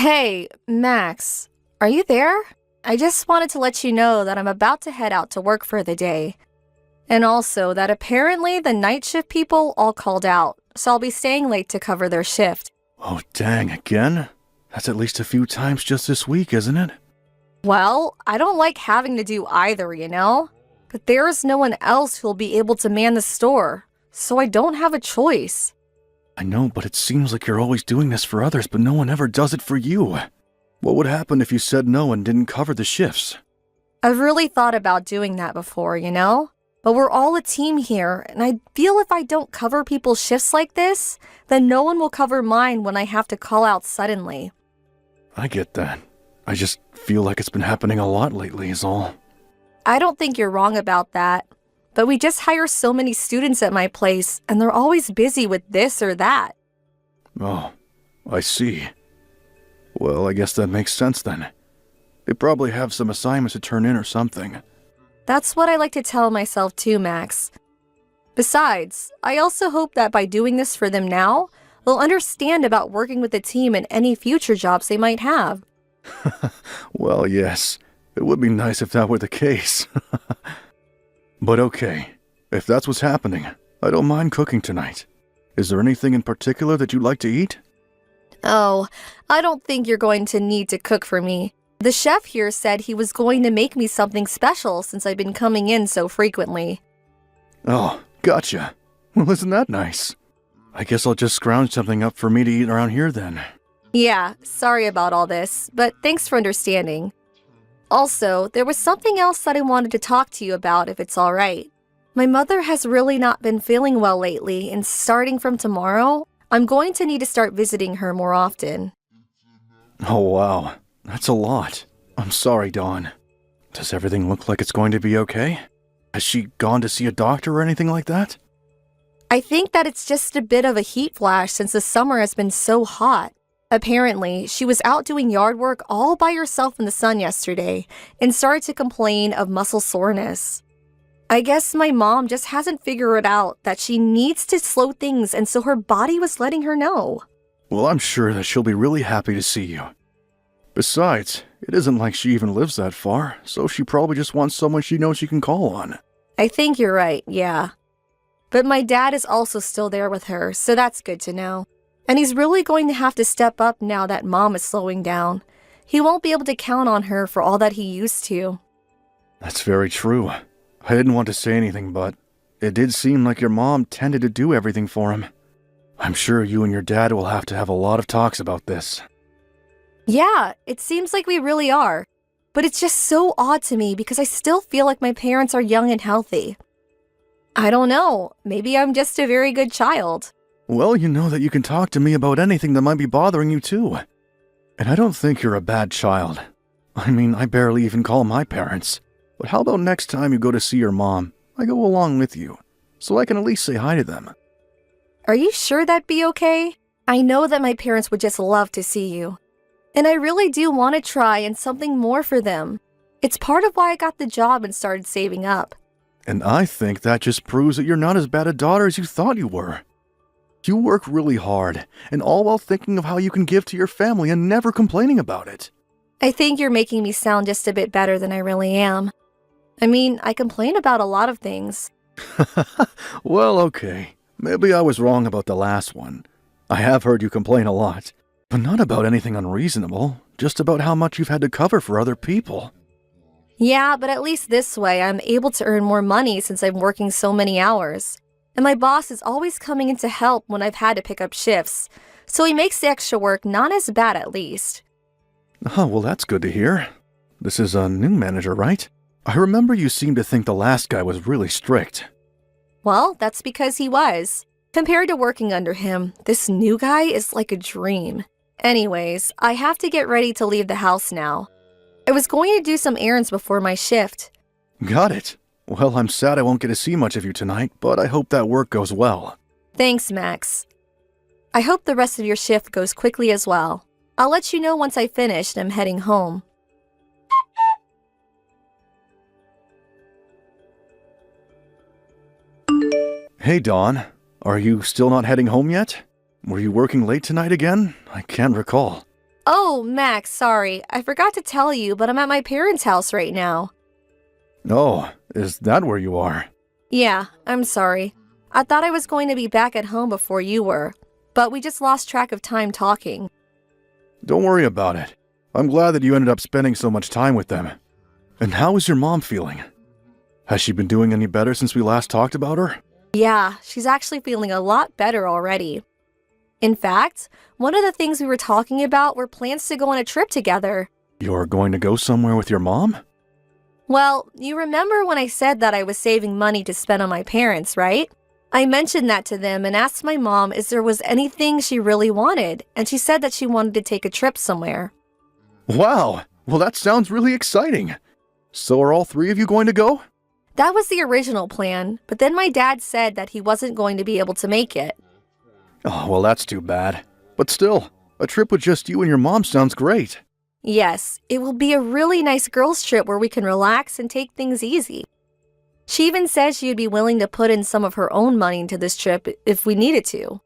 Hey, Max, are you there? I just wanted to let you know that I'm about to head out to work for the day. And also that apparently the night shift people all called out, so I'll be staying late to cover their shift. Oh, dang, again? That's at least a few times just this week, isn't it? Well, I don't like having to do either, you know? But there is no one else who'll be able to man the store, so I don't have a choice. I know, but it seems like you're always doing this for others, but no one ever does it for you. What would happen if you said no and didn't cover the shifts? I've really thought about doing that before, you know? But we're all a team here, and I feel if I don't cover people's shifts like this, then no one will cover mine when I have to call out suddenly. I get that. I just feel like it's been happening a lot lately is all. I don't think you're wrong about that. But we just hire so many students at my place, and they're always busy with this or that. Oh, I see. Well, I guess that makes sense then. They probably have some assignments to turn in or something. That's what I like to tell myself too, Max. Besides, I also hope that by doing this for them now, they'll understand about working with the team in any future jobs they might have. Well, yes. It would be nice if that were the case. But okay, if that's what's happening, I don't mind cooking tonight. Is there anything in particular that you'd like to eat? Oh, I don't think you're going to need to cook for me. The chef here said he was going to make me something special since I've been coming in so frequently. Oh, gotcha. Well, isn't that nice? I guess I'll just scrounge something up for me to eat around here then. Yeah, sorry about all this, but thanks for understanding. Also, there was something else that I wanted to talk to you about if it's all right. My mother has really not been feeling well lately, and starting from tomorrow, I'm going to need to start visiting her more often. Oh, wow. That's a lot. I'm sorry, Dawn. Does everything look like it's going to be okay? Has she gone to see a doctor or anything like that? I think that it's just a bit of a heat flash since the summer has been so hot. Apparently, she was out doing yard work all by herself in the sun yesterday and started to complain of muscle soreness. I guess my mom just hasn't figured out that she needs to slow things, and so her body was letting her know. Well, I'm sure that she'll be really happy to see you. Besides, it isn't like she even lives that far, so she probably just wants someone she knows she can call on. I think you're right, yeah. But my dad is also still there with her, so that's good to know. And he's really going to have to step up now that Mom is slowing down. He won't be able to count on her for all that he used to. That's very true. I didn't want to say anything, but it did seem like your mom tended to do everything for him. I'm sure you and your dad will have to have a lot of talks about this. Yeah, it seems like we really are. But it's just so odd to me because I still feel like my parents are young and healthy. I don't know, maybe I'm just a very good child. Well, you know that you can talk to me about anything that might be bothering you too. And I don't think you're a bad child. I mean, I barely even call my parents. But how about next time you go to see your mom, I go along with you, so I can at least say hi to them. Are you sure that'd be okay? I know that my parents would just love to see you. And I really do want to try and something more for them. It's part of why I got the job and started saving up. And I think that just proves that you're not as bad a daughter as you thought you were. You work really hard, and all while thinking of how you can give to your family and never complaining about it. I think you're making me sound just a bit better than I really am. I mean, I complain about a lot of things. Well, okay. Maybe I was wrong about the last one. I have heard you complain a lot, but not about anything unreasonable, just about how much you've had to cover for other people. Yeah, but at least this way I'm able to earn more money since I'm working so many hours. And my boss is always coming in to help when I've had to pick up shifts, so he makes the extra work not as bad at least. Oh, well, that's good to hear. This is a new manager, right? I remember you seemed to think the last guy was really strict. Well, that's because he was. Compared to working under him, this new guy is like a dream. Anyways, I have to get ready to leave the house now. I was going to do some errands before my shift. Got it. Well, I'm sad I won't get to see much of you tonight, but I hope that work goes well. Thanks, Max. I hope the rest of your shift goes quickly as well. I'll let you know once I finish and I'm heading home. Hey, Dawn. Are you still not heading home yet? Were you working late tonight again? I can't recall. Oh, Max, sorry. I forgot to tell you, but I'm at my parents' house right now. Oh, is that where you are? Yeah, I'm sorry. I thought I was going to be back at home before you were, but we just lost track of time talking. Don't worry about it. I'm glad that you ended up spending so much time with them. And how is your mom feeling? Has she been doing any better since we last talked about her? Yeah, she's actually feeling a lot better already. In fact, one of the things we were talking about were plans to go on a trip together. You're going to go somewhere with your mom? Well, you remember when I said that I was saving money to spend on my parents, right? I mentioned that to them and asked my mom if there was anything she really wanted, and she said that she wanted to take a trip somewhere. Wow! Well, that sounds really exciting. So are all three of you going to go? That was the original plan, but then my dad said that he wasn't going to be able to make it. Oh, well, that's too bad. But still, a trip with just you and your mom sounds great. Yes, it will be a really nice girls' trip where we can relax and take things easy. She even said she would be willing to put in some of her own money into this trip if we needed to.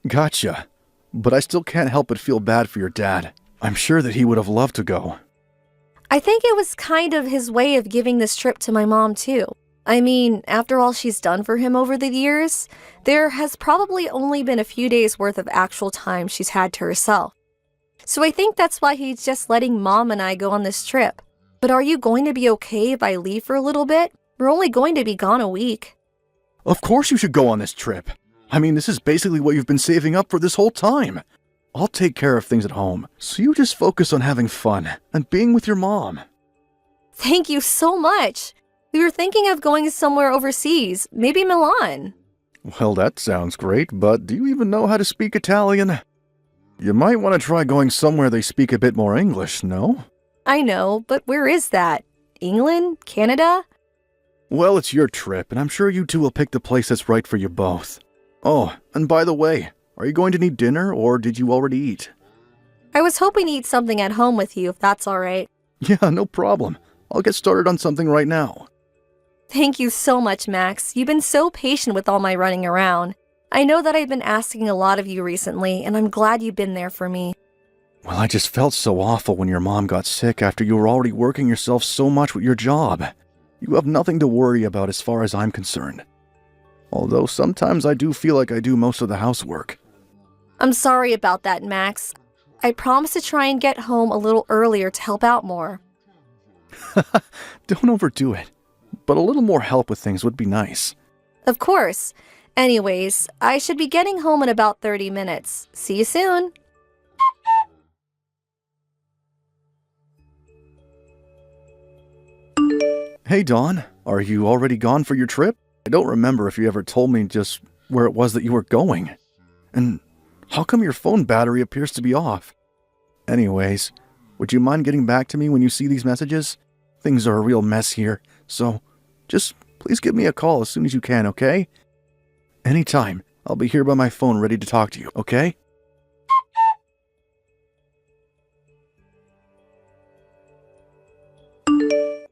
Gotcha. But I still can't help but feel bad for your dad. I'm sure that he would have loved to go. I think it was kind of his way of giving this trip to my mom, too. I mean, after all she's done for him over the years, there has probably only been a few days worth of actual time she's had to herself. So I think that's why he's just letting Mom and I go on this trip. But are you going to be okay if I leave for a little bit? We're only going to be gone a week. Of course you should go on this trip. I mean, this is basically what you've been saving up for this whole time. I'll take care of things at home, so you just focus on having fun and being with your mom. Thank you so much. We were thinking of going somewhere overseas, maybe Milan. Well, that sounds great, but do you even know how to speak Italian? You might want to try going somewhere they speak a bit more English, no? I know, but where is that? England? Canada? Well, it's your trip, and I'm sure you two will pick the place that's right for you both. Oh, and by the way, are you going to need dinner, or did you already eat? I was hoping to eat something at home with you, if that's all right. Yeah, no problem. I'll get started on something right now. Thank you so much, Max. You've been so patient with all my running around. I know that I've been asking a lot of you recently, and I'm glad you've been there for me. Well, I just felt so awful when your mom got sick after you were already working yourself so much with your job. You have nothing to worry about as far as I'm concerned. Although sometimes I do feel like I do most of the housework. I'm sorry about that, Max. I promise to try and get home a little earlier to help out more. Don't overdo it, but a little more help with things would be nice. Of course. Anyways, I should be getting home in about 30 minutes. See you soon. Hey, Dawn, are you already gone for your trip? I don't remember if you ever told me just where it was that you were going. And how come your phone battery appears to be off? Anyways, would you mind getting back to me when you see these messages? Things are a real mess here, so just please give me a call as soon as you can, okay? Anytime. I'll be here by my phone ready to talk to you, okay?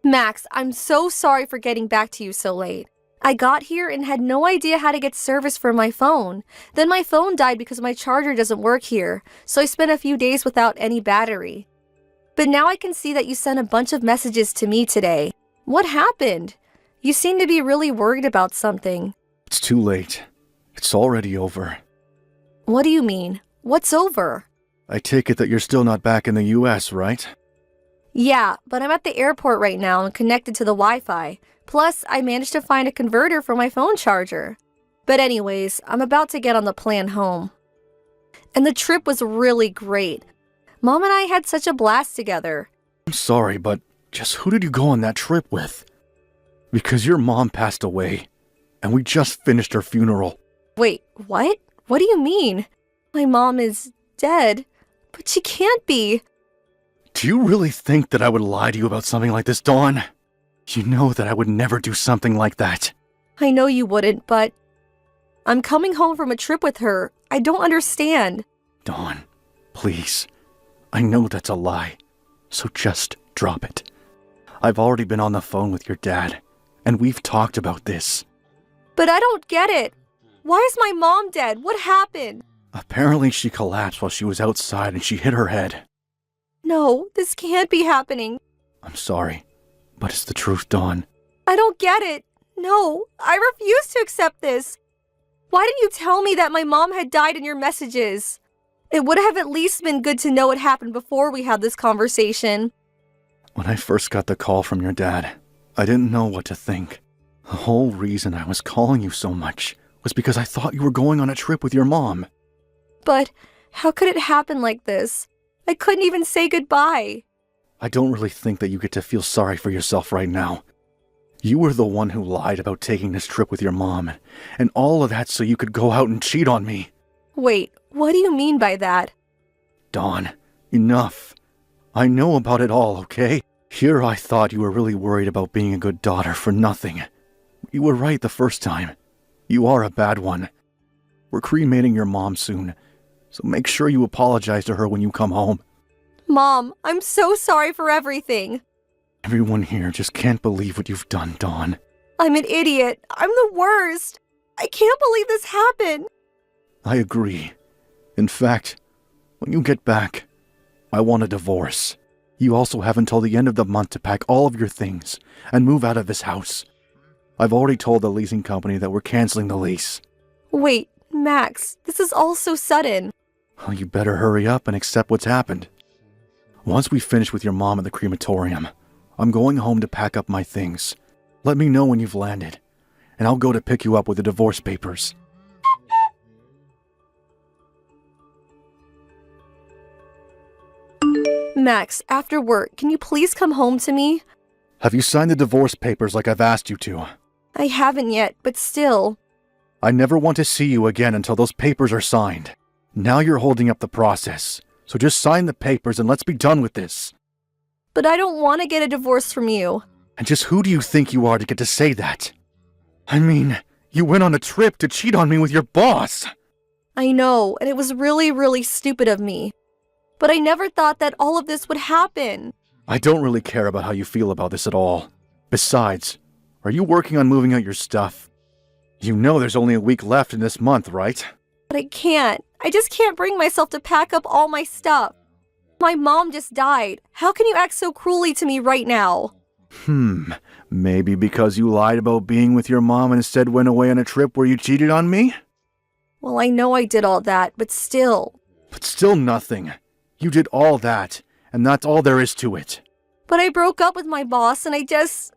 Max, I'm so sorry for getting back to you so late. I got here and had no idea how to get service for my phone. Then my phone died because my charger doesn't work here, so I spent a few days without any battery. But now I can see that you sent a bunch of messages to me today. What happened? You seem to be really worried about something. It's too late. It's already over. What do you mean? What's over? I take it that you're still not back in the US, right? Yeah, but I'm at the airport right now and connected to the Wi-Fi. Plus, I managed to find a converter for my phone charger. But anyways, I'm about to get on the plane home. And the trip was really great. Mom and I had such a blast together. I'm sorry, but just who did you go on that trip with? Because your mom passed away, and we just finished her funeral. Wait, what? What do you mean? My mom is dead, but she can't be. Do you really think that I would lie to you about something like this, Dawn? You know that I would never do something like that. I know you wouldn't, but I'm coming home from a trip with her. I don't understand. Dawn, please. I know that's a lie, so just drop it. I've already been on the phone with your dad, and we've talked about this. But I don't get it. Why is my mom dead? What happened? Apparently she collapsed while she was outside and she hit her head. No, this can't be happening. I'm sorry, but it's the truth, Dawn. I don't get it. No, I refuse to accept this. Why didn't you tell me that my mom had died in your messages? It would have at least been good to know what happened before we had this conversation. When I first got the call from your dad, I didn't know what to think. The whole reason I was calling you so much was because I thought you were going on a trip with your mom. But how could it happen like this? I couldn't even say goodbye. I don't really think that you get to feel sorry for yourself right now. You were the one who lied about taking this trip with your mom, and all of that so you could go out and cheat on me. Wait, what do you mean by that? Dawn, enough. I know about it all, okay? Here I thought you were really worried about being a good daughter for nothing. You were right the first time. You are a bad one. We're cremating your mom soon, so make sure you apologize to her when you come home. Mom, I'm so sorry for everything. Everyone here just can't believe what you've done, Dawn. I'm an idiot. I'm the worst. I can't believe this happened. I agree. In fact, when you get back, I want a divorce. You also have until the end of the month to pack all of your things and move out of this house. I've already told the leasing company that we're canceling the lease. Wait, Max, this is all so sudden. Well, you better hurry up and accept what's happened. Once we finish with your mom at the crematorium, I'm going home to pack up my things. Let me know when you've landed, and I'll go to pick you up with the divorce papers. Max, after work, can you please come home to me? Have you signed the divorce papers like I've asked you to? I haven't yet, but still. I never want to see you again until those papers are signed. Now you're holding up the process, so just sign the papers and let's be done with this. But I don't want to get a divorce from you. And just who do you think you are to get to say that? I mean, you went on a trip to cheat on me with your boss. I know, and it was really, really stupid of me. But I never thought that all of this would happen. I don't really care about how you feel about this at all. Besides, are you working on moving out your stuff? You know there's only a week left in this month, right? But I can't. I just can't bring myself to pack up all my stuff. My mom just died. How can you act so cruelly to me right now? Maybe because you lied about being with your mom and instead went away on a trip where you cheated on me? Well, I know I did all that, but still. But still nothing. You did all that, and that's all there is to it. But I broke up with my boss and I don't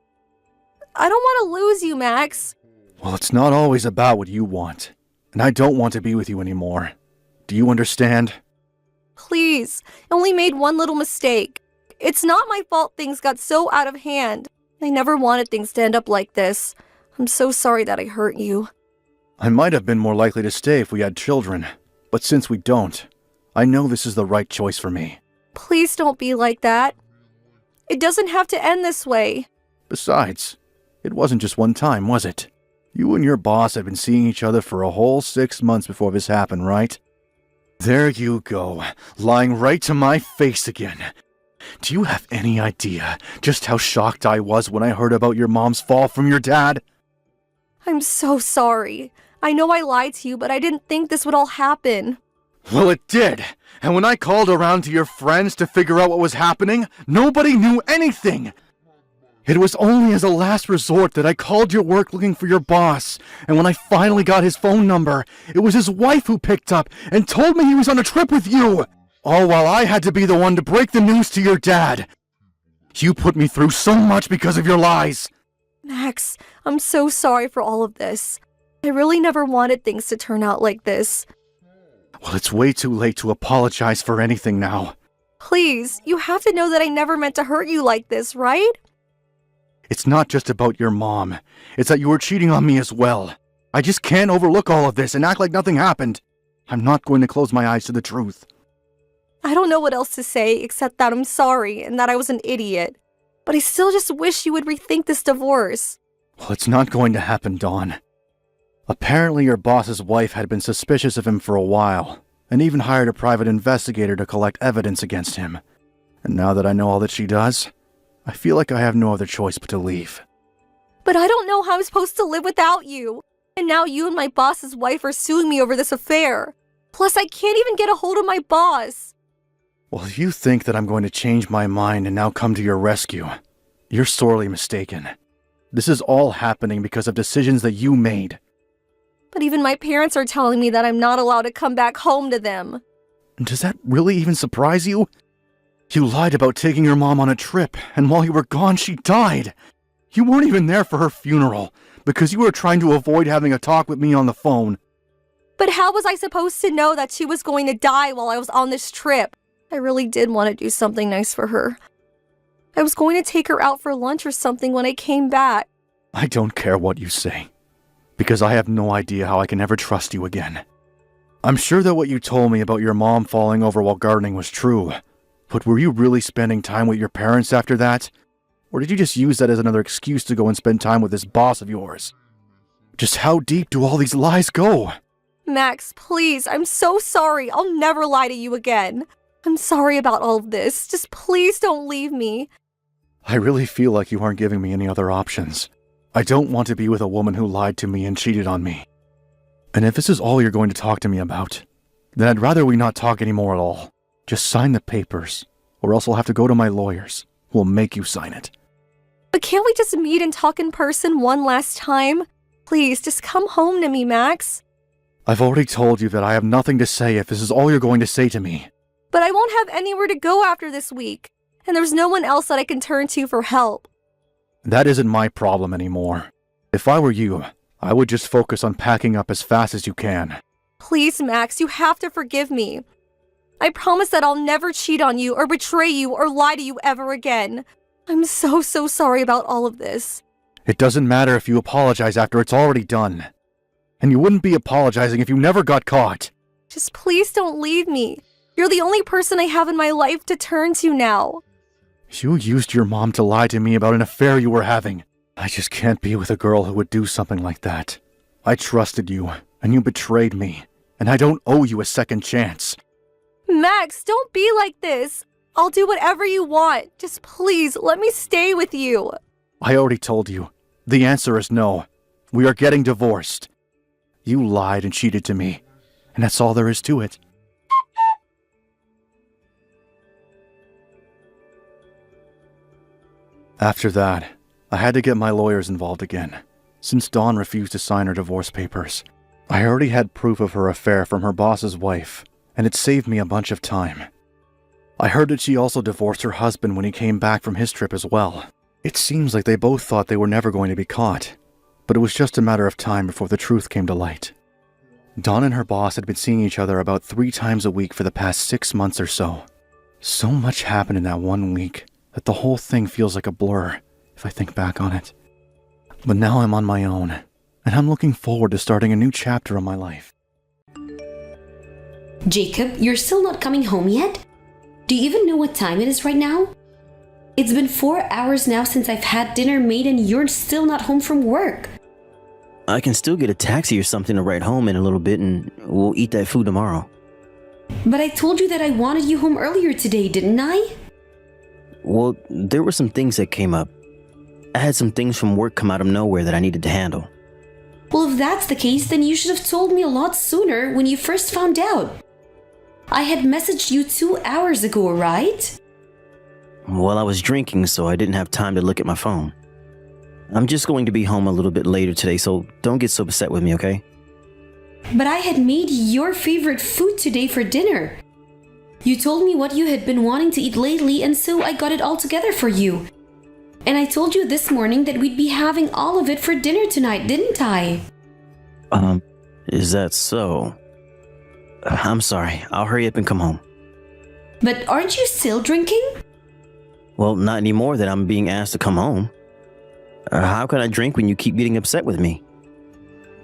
want to lose you, Max. Well, it's not always about what you want, and I don't want to be with you anymore. Do you understand? Please, I only made one little mistake. It's not my fault things got so out of hand. I never wanted things to end up like this. I'm so sorry that I hurt you. I might have been more likely to stay if we had children, but since we don't, I know this is the right choice for me. Please don't be like that. It doesn't have to end this way. Besides, it wasn't just one time, was it? You and your boss had been seeing each other for a whole 6 months before this happened, right? There you go, lying right to my face again. Do you have any idea just how shocked I was when I heard about your mom's fall from your dad? I'm so sorry. I know I lied to you, but I didn't think this would all happen. Well, it did. And when I called around to your friends to figure out what was happening, nobody knew anything. It was only as a last resort that I called your work looking for your boss, and when I finally got his phone number, it was his wife who picked up and told me he was on a trip with you, all while I had to be the one to break the news to your dad. You put me through so much because of your lies. Max, I'm so sorry for all of this. I really never wanted things to turn out like this. Well, it's way too late to apologize for anything now. Please, you have to know that I never meant to hurt you like this, right? It's not just about your mom. It's that you were cheating on me as well. I just can't overlook all of this and act like nothing happened. I'm not going to close my eyes to the truth. I don't know what else to say except that I'm sorry and that I was an idiot. But I still just wish you would rethink this divorce. Well, it's not going to happen, Dawn. Apparently your boss's wife had been suspicious of him for a while, and even hired a private investigator to collect evidence against him. And now that I know all that she does, I feel like I have no other choice but to leave. But I don't know how I'm supposed to live without you. And now you and my boss's wife are suing me over this affair. Plus, I can't even get a hold of my boss. Well, if you think that I'm going to change my mind and now come to your rescue, you're sorely mistaken. This is all happening because of decisions that you made. But even my parents are telling me that I'm not allowed to come back home to them. Does that really even surprise you? You lied about taking your mom on a trip, and while you were gone, she died. You weren't even there for her funeral, because you were trying to avoid having a talk with me on the phone. But how was I supposed to know that she was going to die while I was on this trip? I really did want to do something nice for her. I was going to take her out for lunch or something when I came back. I don't care what you say, because I have no idea how I can ever trust you again. I'm sure that what you told me about your mom falling over while gardening was true, but were you really spending time with your parents after that? Or did you just use that as another excuse to go and spend time with this boss of yours? Just how deep do all these lies go? Max, please, I'm so sorry. I'll never lie to you again. I'm sorry about all of this. Just please don't leave me. I really feel like you aren't giving me any other options. I don't want to be with a woman who lied to me and cheated on me. And if this is all you're going to talk to me about, then I'd rather we not talk anymore at all. Just sign the papers, or else I'll have to go to my lawyers, who will make you sign it. But can't we just meet and talk in person one last time? Please, just come home to me, Max. I've already told you that I have nothing to say if this is all you're going to say to me. But I won't have anywhere to go after this week, and there's no one else that I can turn to for help. That isn't my problem anymore. If I were you, I would just focus on packing up as fast as you can. Please, Max, you have to forgive me. I promise that I'll never cheat on you or betray you or lie to you ever again. I'm so sorry about all of this. It doesn't matter if you apologize after it's already done. And you wouldn't be apologizing if you never got caught. Just please don't leave me. You're the only person I have in my life to turn to now. You used your mom to lie to me about an affair you were having. I just can't be with a girl who would do something like that. I trusted you, and you betrayed me, and I don't owe you a second chance. Max, don't be like this. I'll do whatever you want. Just please, let me stay with you. I already told you. The answer is no. We are getting divorced. You lied and cheated to me, and that's all there is to it. After that, I had to get my lawyers involved again, since Dawn refused to sign her divorce papers. I already had proof of her affair from her boss's wife, and it saved me a bunch of time. I heard that she also divorced her husband when he came back from his trip as well. It seems like they both thought they were never going to be caught, but it was just a matter of time before the truth came to light. Dawn and her boss had been seeing each other about 3 times a week for the past 6 months or so. So much happened in that 1 week that the whole thing feels like a blur if I think back on it. But now I'm on my own, and I'm looking forward to starting a new chapter of my life. Jacob, you're still not coming home yet? Do you even know what time it is right now? It's been 4 hours now since I've had dinner made and you're still not home from work. I can still get a taxi or something to ride home in a little bit and we'll eat that food tomorrow. But I told you that I wanted you home earlier today, didn't I? Well, there were some things that came up. I had some things from work come out of nowhere that I needed to handle. Well, if that's the case, then you should have told me a lot sooner when you first found out. I had messaged you 2 hours ago, right? Well, I was drinking, so I didn't have time to look at my phone. I'm just going to be home a little bit later today, so don't get so upset with me, okay? But I had made your favorite food today for dinner. You told me what you had been wanting to eat lately, and so I got it all together for you. And I told you this morning that we'd be having all of it for dinner tonight, didn't I? Is that so? I'm sorry. I'll hurry up and come home. But aren't you still drinking? Well, not anymore that I'm being asked to come home. How can I drink when you keep getting upset with me?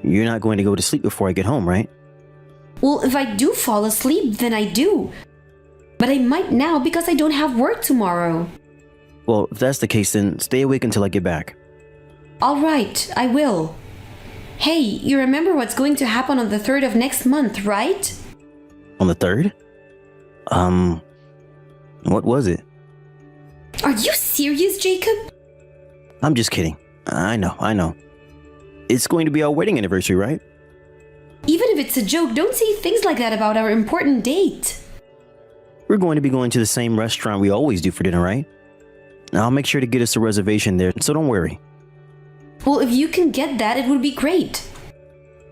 You're not going to go to sleep before I get home, right? Well, if I do fall asleep, then I do. But I might now because I don't have work tomorrow. Well, if that's the case, then stay awake until I get back. All right, I will. Hey, you remember what's going to happen on the 3rd of next month, right? On the 3rd? What was it? Are you serious, Jacob? I'm just kidding. I know. It's going to be our wedding anniversary, right? Even if it's a joke, don't say things like that about our important date. We're going to be going to the same restaurant we always do for dinner, right? I'll make sure to get us a reservation there, so don't worry. Well, if you can get that, it would be great.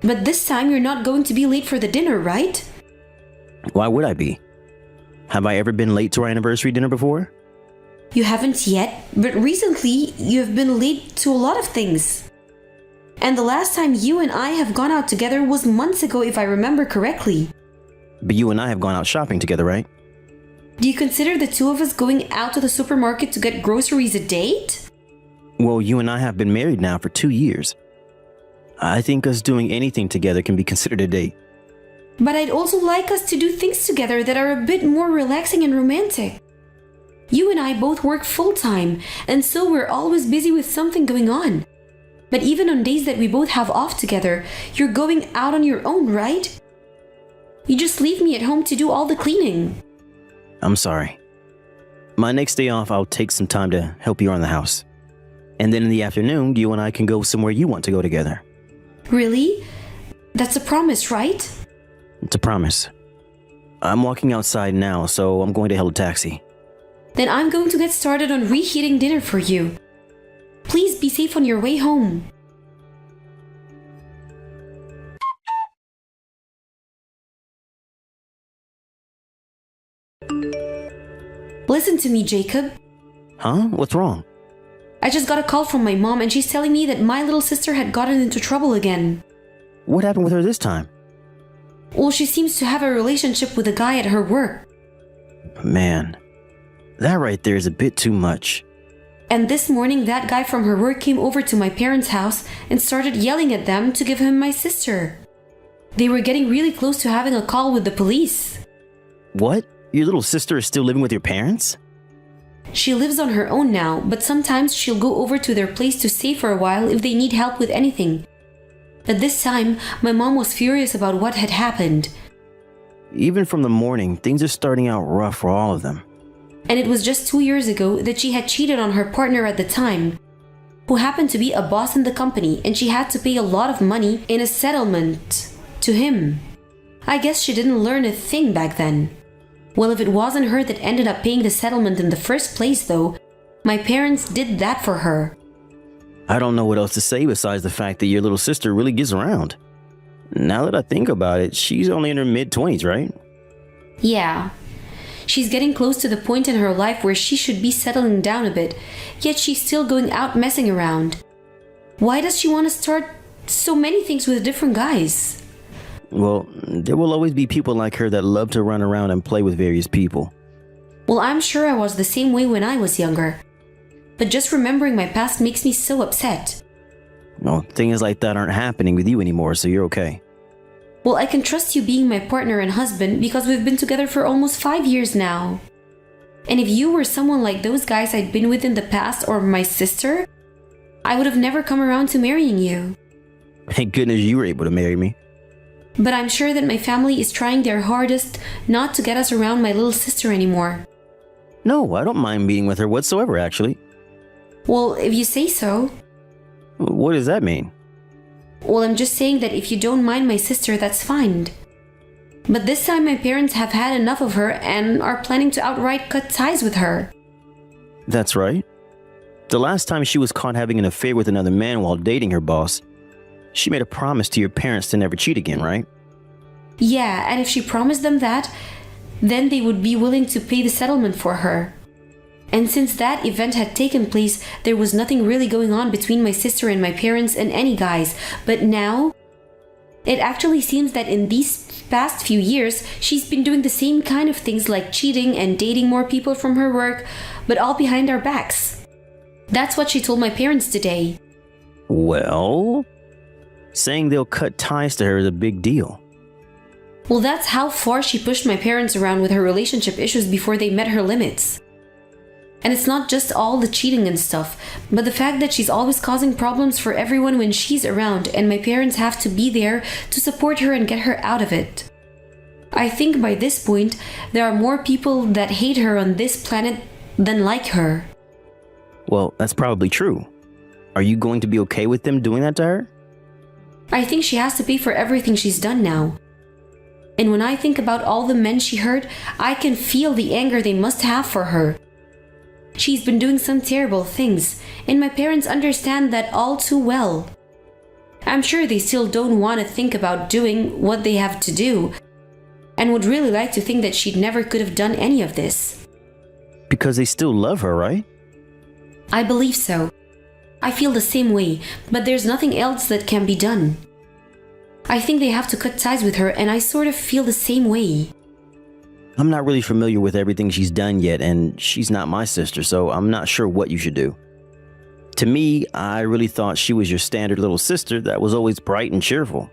But this time you're not going to be late for the dinner, right? Why would I be? Have I ever been late to our anniversary dinner before? You haven't yet, but recently you have been late to a lot of things. And the last time you and I have gone out together was months ago, if I remember correctly. But you and I have gone out shopping together, right? Do you consider the two of us going out to the supermarket to get groceries a date? Well, you and I have been married now for 2 years. I think us doing anything together can be considered a date. But I'd also like us to do things together that are a bit more relaxing and romantic. You and I both work full-time, and so we're always busy with something going on. But even on days that we both have off together, you're going out on your own, right? You just leave me at home to do all the cleaning. I'm sorry. My next day off, I'll take some time to help you around the house. And then in the afternoon, you and I can go somewhere you want to go together. Really? That's a promise, right? It's a promise. I'm walking outside now, so I'm going to hail a taxi. Then I'm going to get started on reheating dinner for you. Please be safe on your way home. Listen to me, Jacob. Huh? What's wrong? I just got a call from my mom and she's telling me that my little sister had gotten into trouble again. What happened with her this time? Well, she seems to have a relationship with a guy at her work. Man, that right there is a bit too much. And this morning, that guy from her work came over to my parents' house and started yelling at them to give him my sister. They were getting really close to having a call with the police. What? Your little sister is still living with your parents? She lives on her own now, but sometimes she'll go over to their place to stay for a while if they need help with anything. But this time, my mom was furious about what had happened. Even from the morning, things are starting out rough for all of them. And it was just 2 years ago that she had cheated on her partner at the time, who happened to be a boss in the company, and she had to pay a lot of money in a settlement to him. I guess she didn't learn a thing back then. Well, if it wasn't her that ended up paying the settlement in the first place, though, my parents did that for her. I don't know what else to say besides the fact that your little sister really gets around. Now that I think about it, she's only in her mid-20s, right? Yeah. She's getting close to the point in her life where she should be settling down a bit, yet she's still going out messing around. Why does she want to start so many things with different guys? Well, there will always be people like her that love to run around and play with various people. Well, I'm sure I was the same way when I was younger. But just remembering my past makes me so upset. Well, things like that aren't happening with you anymore, so you're okay. Well, I can trust you being my partner and husband because we've been together for almost 5 years now. And if you were someone like those guys I'd been with in the past or my sister, I would have never come around to marrying you. Thank goodness you were able to marry me. But I'm sure that my family is trying their hardest not to get us around my little sister anymore. No, I don't mind meeting with her whatsoever, actually. Well, if you say so. What does that mean? Well, I'm just saying that if you don't mind my sister, that's fine. But this time my parents have had enough of her and are planning to outright cut ties with her. That's right. The last time she was caught having an affair with another man while dating her boss, she made a promise to your parents to never cheat again, right? Yeah, and if she promised them that, then they would be willing to pay the settlement for her. And since that event had taken place, there was nothing really going on between my sister and my parents and any guys. But now, it actually seems that in these past few years, she's been doing the same kind of things like cheating and dating more people from her work, but all behind our backs. That's what she told my parents today. Well, saying they'll cut ties to her is a big deal. Well, that's how far she pushed my parents around with her relationship issues before they met her limits. And it's not just all the cheating and stuff, but the fact that she's always causing problems for everyone when she's around and my parents have to be there to support her and get her out of it. I think by this point, there are more people that hate her on this planet than like her. Well, that's probably true. Are you going to be okay with them doing that to her? I think she has to pay for everything she's done now. And when I think about all the men she hurt, I can feel the anger they must have for her. She's been doing some terrible things, and my parents understand that all too well. I'm sure they still don't want to think about doing what they have to do, and would really like to think that she never could have done any of this. Because they still love her, right? I believe so. I feel the same way, but there's nothing else that can be done. I think they have to cut ties with her, and I sort of feel the same way. I'm not really familiar with everything she's done yet, and she's not my sister, so I'm not sure what you should do. To me, I really thought she was your standard little sister that was always bright and cheerful.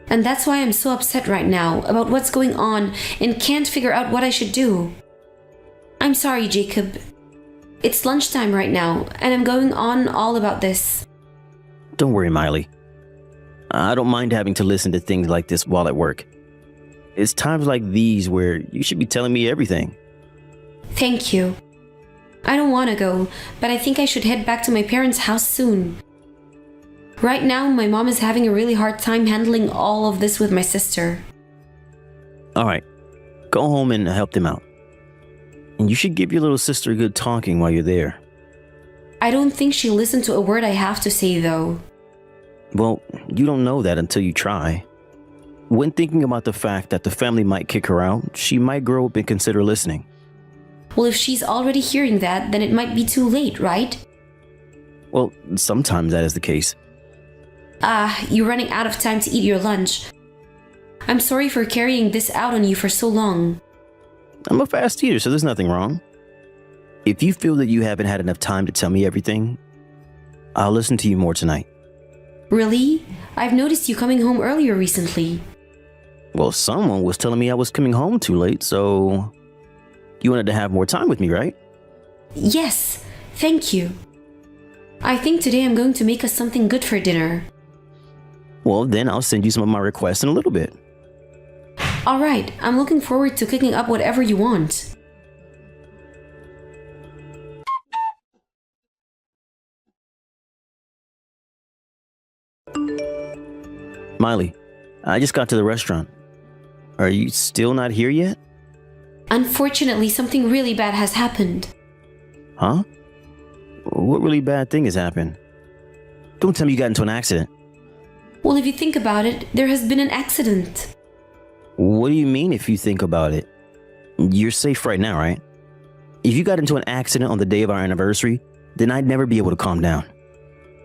And that's why I'm so upset right now about what's going on and can't figure out what I should do. I'm sorry, Jacob. It's lunchtime right now, and I'm going on all about this. Don't worry, Miley. I don't mind having to listen to things like this while at work. It's times like these where you should be telling me everything. Thank you. I don't want to go, but I think I should head back to my parents' house soon. Right now, my mom is having a really hard time handling all of this with my sister. Alright, go home and help them out. And you should give your little sister a good talking while you're there. I don't think she'll listen to a word I have to say, though. Well, you don't know that until you try. When thinking about the fact that the family might kick her out, she might grow up and consider listening. Well, if she's already hearing that, then it might be too late, right? Well, sometimes that is the case. You're running out of time to eat your lunch. I'm sorry for carrying this out on you for so long. I'm a fast eater, so there's nothing wrong. If you feel that you haven't had enough time to tell me everything, I'll listen to you more tonight. Really? I've noticed you coming home earlier recently. Well, someone was telling me I was coming home too late, so you wanted to have more time with me, right? Yes, thank you. I think today I'm going to make us something good for dinner. Well, then I'll send you some of my requests in a little bit. Alright, I'm looking forward to cooking up whatever you want. Miley, I just got to the restaurant. Are you still not here yet? Unfortunately, something really bad has happened. Huh? What really bad thing has happened? Don't tell me you got into an accident. Well, if you think about it, there has been an accident. What do you mean if you think about it? You're safe right now, right? If you got into an accident on the day of our anniversary, then I'd never be able to calm down.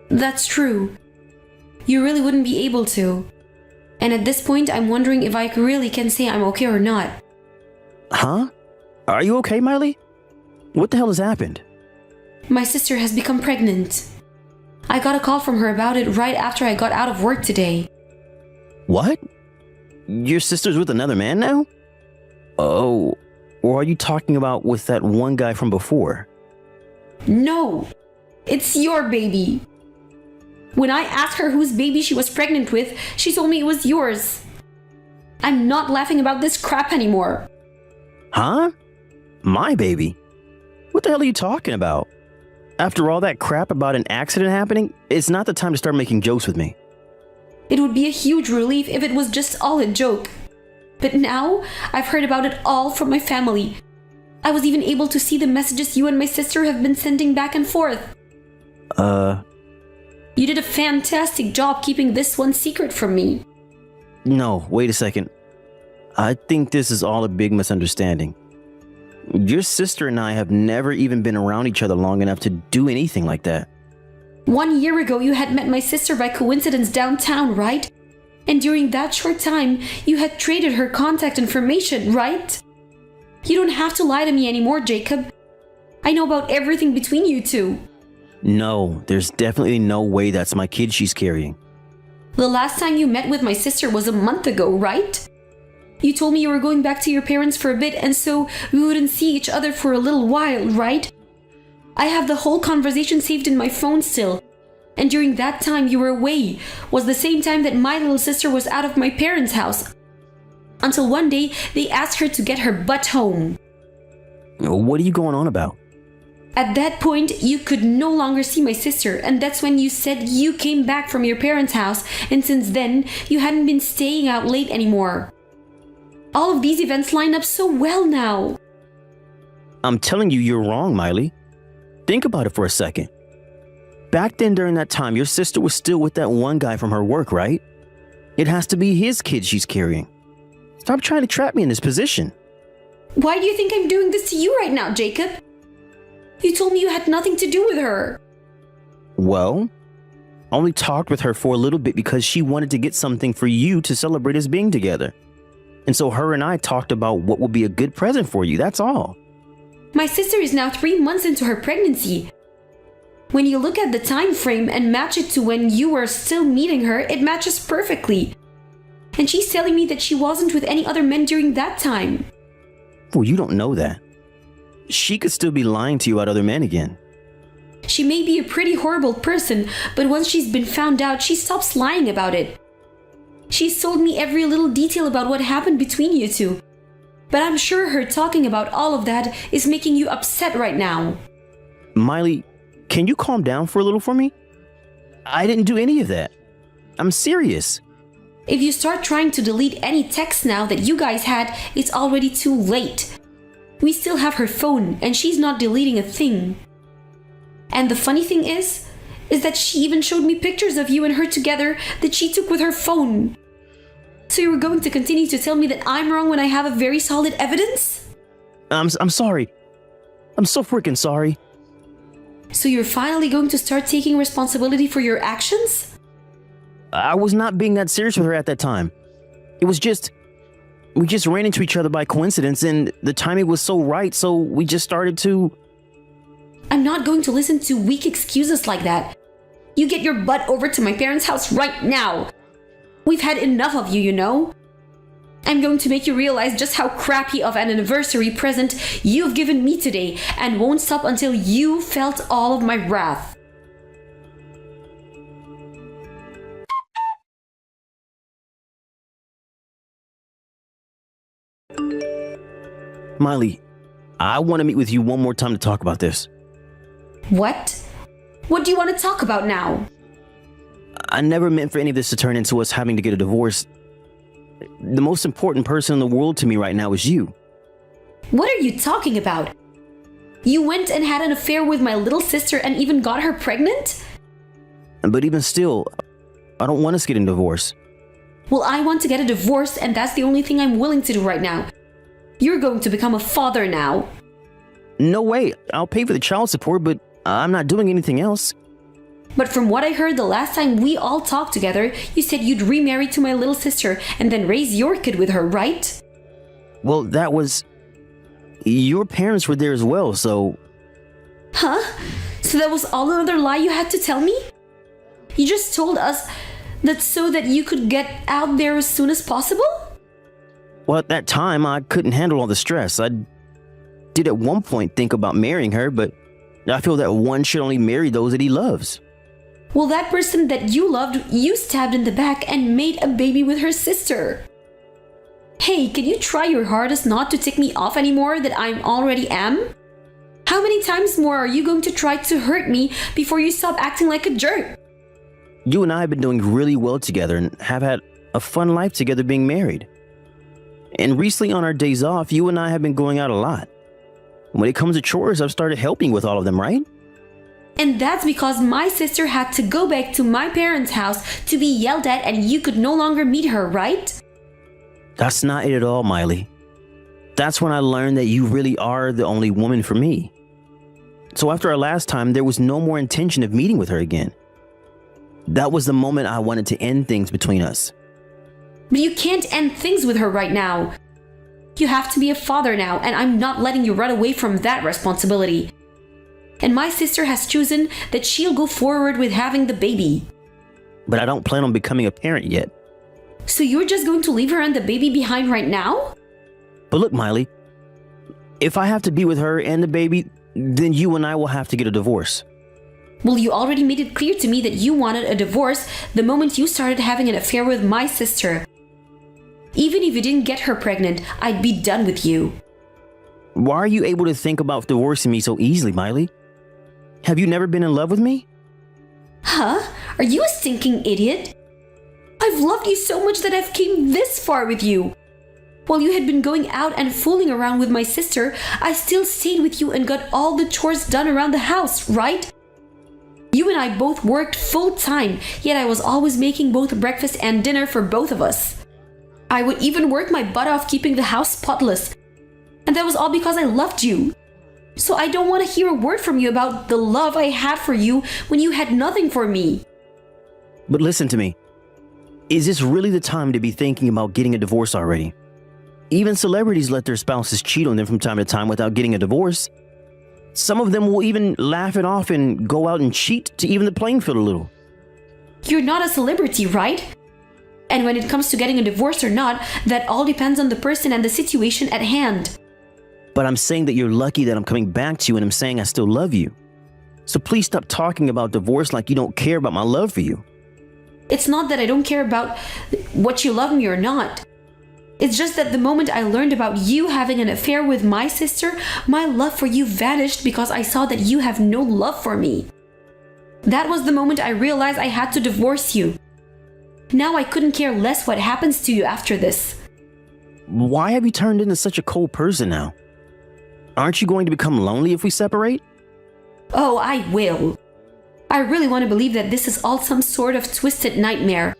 That's true. You really wouldn't be able to. And at this point, I'm wondering if I really can say I'm okay or not. Huh? Are you okay, Miley? What the hell has happened? My sister has become pregnant. I got a call from her about it right after I got out of work today. What? Your sister's with another man now? Oh, or are you talking about with that one guy from before? No, it's your baby. When I asked her whose baby she was pregnant with, she told me it was yours. I'm not laughing about this crap anymore. Huh? My baby? What the hell are you talking about? After all that crap about an accident happening, it's not the time to start making jokes with me. It would be a huge relief if it was just all a joke. But now, I've heard about it all from my family. I was even able to see the messages you and my sister have been sending back and forth. You did a fantastic job keeping this one secret from me. No, wait a second. I think this is all a big misunderstanding. Your sister and I have never even been around each other long enough to do anything like that. 1 year ago, you had met my sister by coincidence downtown, right? And during that short time, you had traded her contact information, right? You don't have to lie to me anymore, Jacob. I know about everything between you two. No, there's definitely no way that's my kid she's carrying. The last time you met with my sister was a month ago, right? You told me you were going back to your parents for a bit, and so we wouldn't see each other for a little while, right? I have the whole conversation saved in my phone still. And during that time you were away was the same time that my little sister was out of my parents' house. Until one day, they asked her to get her butt home. What are you going on about? At that point, you could no longer see my sister, and that's when you said you came back from your parents' house, and since then, you hadn't been staying out late anymore. All of these events line up so well now. I'm telling you, you're wrong, Miley. Think about it for a second. Back then during that time, your sister was still with that one guy from her work, right? It has to be his kid she's carrying. Stop trying to trap me in this position. Why do you think I'm doing this to you right now, Jacob? You told me you had nothing to do with her. Well, I only talked with her for a little bit because she wanted to get something for you to celebrate us being together. And so her and I talked about what would be a good present for you, that's all. My sister is now 3 months into her pregnancy. When you look at the time frame and match it to when you were still meeting her, it matches perfectly. And she's telling me that she wasn't with any other men during that time. Well, you don't know that. She could still be lying to you about other men again. She may be a pretty horrible person, but once she's been found out, she stops lying about it. She's told me every little detail about what happened between you two. But I'm sure her talking about all of that is making you upset right now. Miley, can you calm down for a little for me? I didn't do any of that. I'm serious. If you start trying to delete any texts now that you guys had, it's already too late. We still have her phone and she's not deleting a thing. And the funny thing is that she even showed me pictures of you and her together that she took with her phone. So you were going to continue to tell me that I'm wrong when I have a very solid evidence? I'm sorry. I'm so freaking sorry. So you're finally going to start taking responsibility for your actions? I was not being that serious with her at that time. It was just, we just ran into each other by coincidence and the timing was so right, so we just started to... I'm not going to listen to weak excuses like that. You get your butt over to my parents' house right now. We've had enough of you, you know? I'm going to make you realize just how crappy of an anniversary present you've given me today and won't stop until you felt all of my wrath. Miley, I want to meet with you one more time to talk about this. What? What do you want to talk about now? I never meant for any of this to turn into us having to get a divorce. The most important person in the world to me right now is you. What are you talking about? You went and had an affair with my little sister and even got her pregnant? But even still, I don't want us getting divorced. Well, I want to get a divorce and that's the only thing I'm willing to do right now. You're going to become a father now. No way, I'll pay for the child support, but I'm not doing anything else. But from what I heard the last time we all talked together, you said you'd remarry to my little sister and then raise your kid with her, right? Well, that was... Your parents were there as well, so... Huh? So that was all another lie you had to tell me? You just told us that so that you could get out there as soon as possible? Well, at that time, I couldn't handle all the stress. I did at one point think about marrying her, but I feel that one should only marry those that he loves. Well, that person that you loved, you stabbed in the back and made a baby with her sister. Hey, can you try your hardest not to tick me off anymore that I already am? How many times more are you going to try to hurt me before you stop acting like a jerk? You and I have been doing really well together and have had a fun life together being married. And recently on our days off, you and I have been going out a lot. When it comes to chores, I've started helping with all of them, right? And that's because my sister had to go back to my parents' house to be yelled at and you could no longer meet her, right? That's not it at all, Miley. That's when I learned that you really are the only woman for me. So after our last time, there was no more intention of meeting with her again. That was the moment I wanted to end things between us. But you can't end things with her right now. You have to be a father now, and I'm not letting you run away from that responsibility. And my sister has chosen that she'll go forward with having the baby. But I don't plan on becoming a parent yet. So you're just going to leave her and the baby behind right now? But look, Miley, if I have to be with her and the baby, then you and I will have to get a divorce. Well, you already made it clear to me that you wanted a divorce the moment you started having an affair with my sister. Even if you didn't get her pregnant, I'd be done with you. Why are you able to think about divorcing me so easily, Miley? Have you never been in love with me? Huh? Are you a stinking idiot? I've loved you so much that I've came this far with you. While you had been going out and fooling around with my sister, I still stayed with you and got all the chores done around the house, right? You and I both worked full time, yet I was always making both breakfast and dinner for both of us. I would even work my butt off keeping the house spotless. And that was all because I loved you. So I don't want to hear a word from you about the love I had for you when you had nothing for me. But listen to me. Is this really the time to be thinking about getting a divorce already? Even celebrities let their spouses cheat on them from time to time without getting a divorce. Some of them will even laugh it off and go out and cheat to even the playing field a little. You're not a celebrity, right? And when it comes to getting a divorce or not, that all depends on the person and the situation at hand. But I'm saying that you're lucky that I'm coming back to you, and I'm saying I still love you. So please stop talking about divorce like you don't care about my love for you. It's not that I don't care about what you love me or not. It's just that the moment I learned about you having an affair with my sister, my love for you vanished because I saw that you have no love for me. That was the moment I realized I had to divorce you. Now I couldn't care less what happens to you after this. Why have you turned into such a cold person now? Aren't you going to become lonely if we separate? Oh, I will. I really want to believe that this is all some sort of twisted nightmare.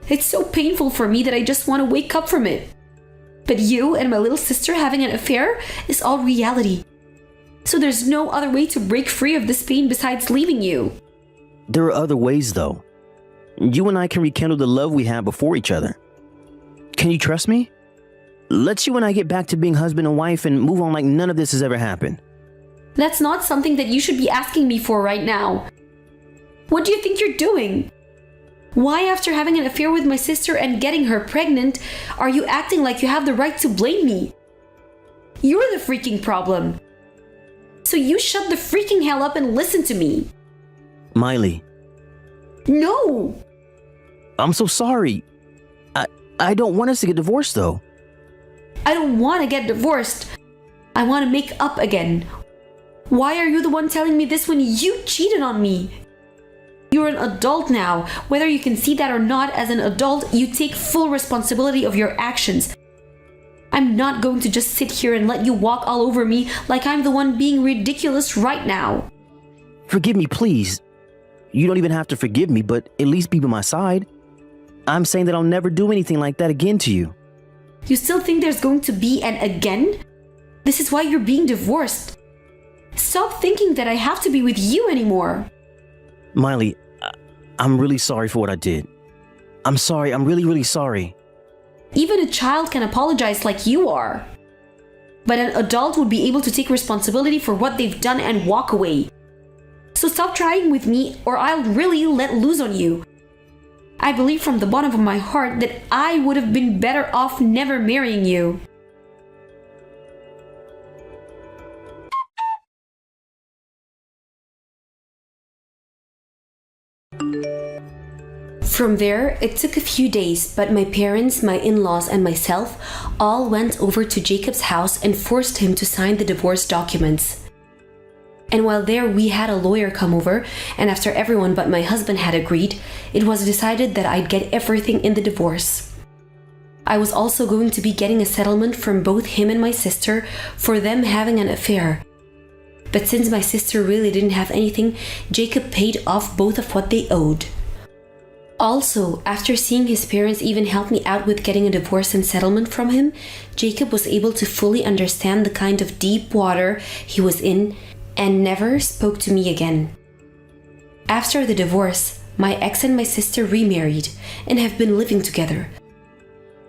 It's so painful for me that I just want to wake up from it. But you and my little sister having an affair is all reality. So there's no other way to break free of this pain besides leaving you. There are other ways, though. You and I can rekindle the love we had before each other. Can you trust me? Let's you and I get back to being husband and wife and move on like none of this has ever happened. That's not something that you should be asking me for right now. What do you think you're doing? Why, after having an affair with my sister and getting her pregnant, are you acting like you have the right to blame me? You're the freaking problem. So you shut the freaking hell up and listen to me. Miley. No! I'm so sorry. I don't want us to get divorced, though. I don't want to get divorced. I want to make up again. Why are you the one telling me this when you cheated on me? You're an adult now. Whether you can see that or not, as an adult, you take full responsibility of your actions. I'm not going to just sit here and let you walk all over me like I'm the one being ridiculous right now. Forgive me, please. You don't even have to forgive me, but at least be by my side. I'm saying that I'll never do anything like that again to you. You still think there's going to be an again? This is why you're being divorced. Stop thinking that I have to be with you anymore. Miley, I'm really sorry for what I did. I'm sorry. I'm really, really sorry. Even a child can apologize like you are. But an adult would be able to take responsibility for what they've done and walk away. So stop trying with me or I'll really let loose on you. I believe from the bottom of my heart that I would have been better off never marrying you. From there, it took a few days, but my parents, my in-laws, and myself all went over to Jacob's house and forced him to sign the divorce documents. And while there, we had a lawyer come over, and after everyone but my husband had agreed, it was decided that I'd get everything in the divorce. I was also going to be getting a settlement from both him and my sister for them having an affair. But since my sister really didn't have anything, Jacob paid off both of what they owed. Also, after seeing his parents even help me out with getting a divorce and settlement from him, Jacob was able to fully understand the kind of deep water he was in and never spoke to me again. After the divorce, my ex and my sister remarried and have been living together.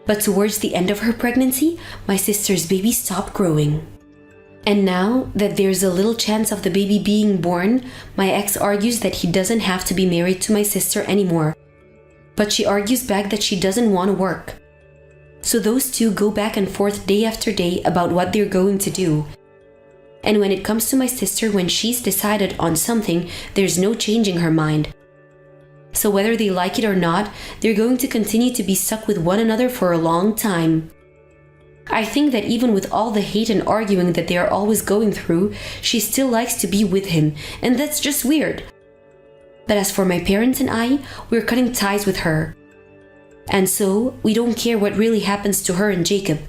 But towards the end of her pregnancy, my sister's baby stopped growing. And now that there's a little chance of the baby being born, my ex argues that he doesn't have to be married to my sister anymore. But she argues back that she doesn't want to work. So those two go back and forth day after day about what they're going to do. And when it comes to my sister, when she's decided on something, there's no changing her mind. So whether they like it or not, they're going to continue to be stuck with one another for a long time. I think that even with all the hate and arguing that they are always going through, she still likes to be with him, and that's just weird. But as for my parents and I, we're cutting ties with her. And so, we don't care what really happens to her and Jacob.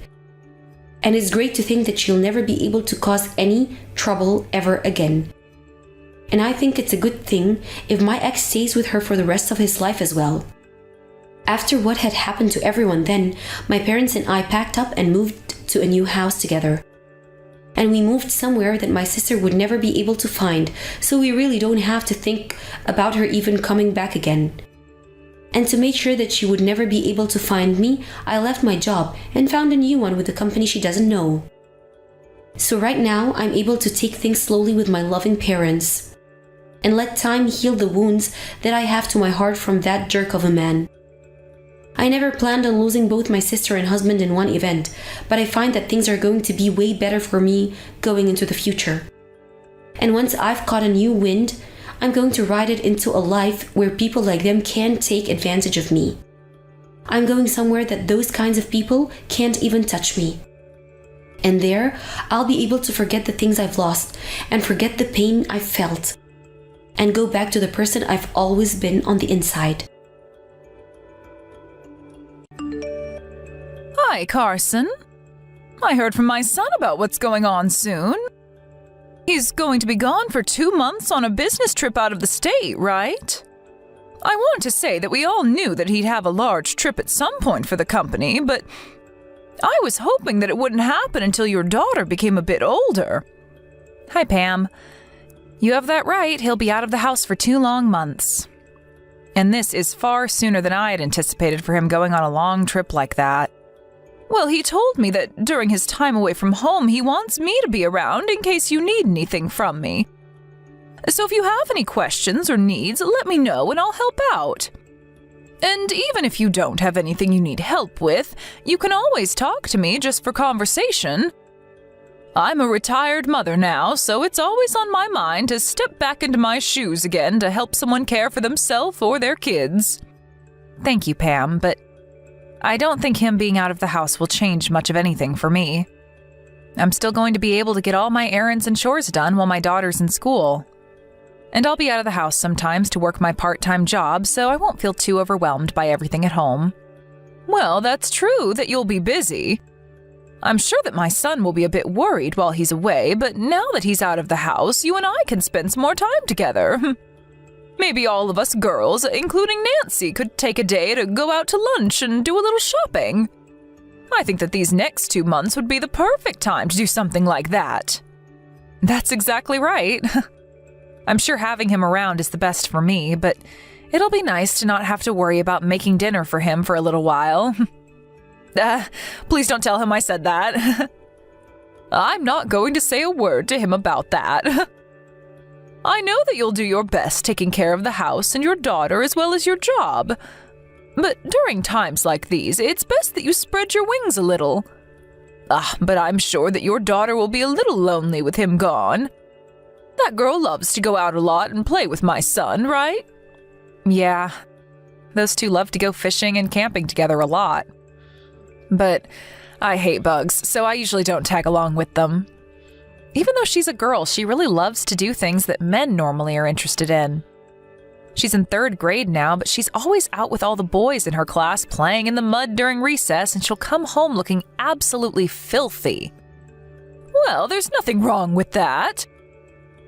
And it's great to think that she'll never be able to cause any trouble ever again. And I think it's a good thing if my ex stays with her for the rest of his life as well. After what had happened to everyone then, my parents and I packed up and moved to a new house together. And we moved somewhere that my sister would never be able to find, so we really don't have to think about her even coming back again. And to make sure that she would never be able to find me, I left my job and found a new one with a company she doesn't know. So right now, I'm able to take things slowly with my loving parents and let time heal the wounds that I have to my heart from that jerk of a man. I never planned on losing both my sister and husband in one event, but I find that things are going to be way better for me going into the future. And once I've caught a new wind, I'm going to ride it into a life where people like them can't take advantage of me. I'm going somewhere that those kinds of people can't even touch me. And there, I'll be able to forget the things I've lost and forget the pain I've felt and go back to the person I've always been on the inside. Hi, Carson. I heard from my son about what's going on soon. He's going to be gone for 2 months on a business trip out of the state, right? I want to say that we all knew that he'd have a large trip at some point for the company, but I was hoping that it wouldn't happen until your daughter became a bit older. Hi, Pam. You have that right. He'll be out of the house for 2 long months. And this is far sooner than I had anticipated for him going on a long trip like that. Well, he told me that during his time away from home, he wants me to be around in case you need anything from me. So if you have any questions or needs, let me know and I'll help out. And even if you don't have anything you need help with, you can always talk to me just for conversation. I'm a retired mother now, so it's always on my mind to step back into my shoes again to help someone care for themselves or their kids. Thank you, Pam, but I don't think him being out of the house will change much of anything for me. I'm still going to be able to get all my errands and chores done while my daughter's in school. And I'll be out of the house sometimes to work my part-time job, so I won't feel too overwhelmed by everything at home. Well, that's true that you'll be busy. I'm sure that my son will be a bit worried while he's away, but now that he's out of the house, you and I can spend some more time together. Maybe all of us girls, including Nancy, could take a day to go out to lunch and do a little shopping. I think that these next 2 months would be the perfect time to do something like that. That's exactly right. I'm sure having him around is the best for me, but it'll be nice to not have to worry about making dinner for him for a little while. Please don't tell him I said that. I'm not going to say a word to him about that. I know that you'll do your best taking care of the house and your daughter as well as your job. But during times like these, it's best that you spread your wings a little. But I'm sure that your daughter will be a little lonely with him gone. That girl loves to go out a lot and play with my son, right? Yeah, those two love to go fishing and camping together a lot. But I hate bugs, so I usually don't tag along with them. Even though she's a girl, she really loves to do things that men normally are interested in. She's in 3rd grade now, but she's always out with all the boys in her class playing in the mud during recess, and she'll come home looking absolutely filthy. Well, there's nothing wrong with that.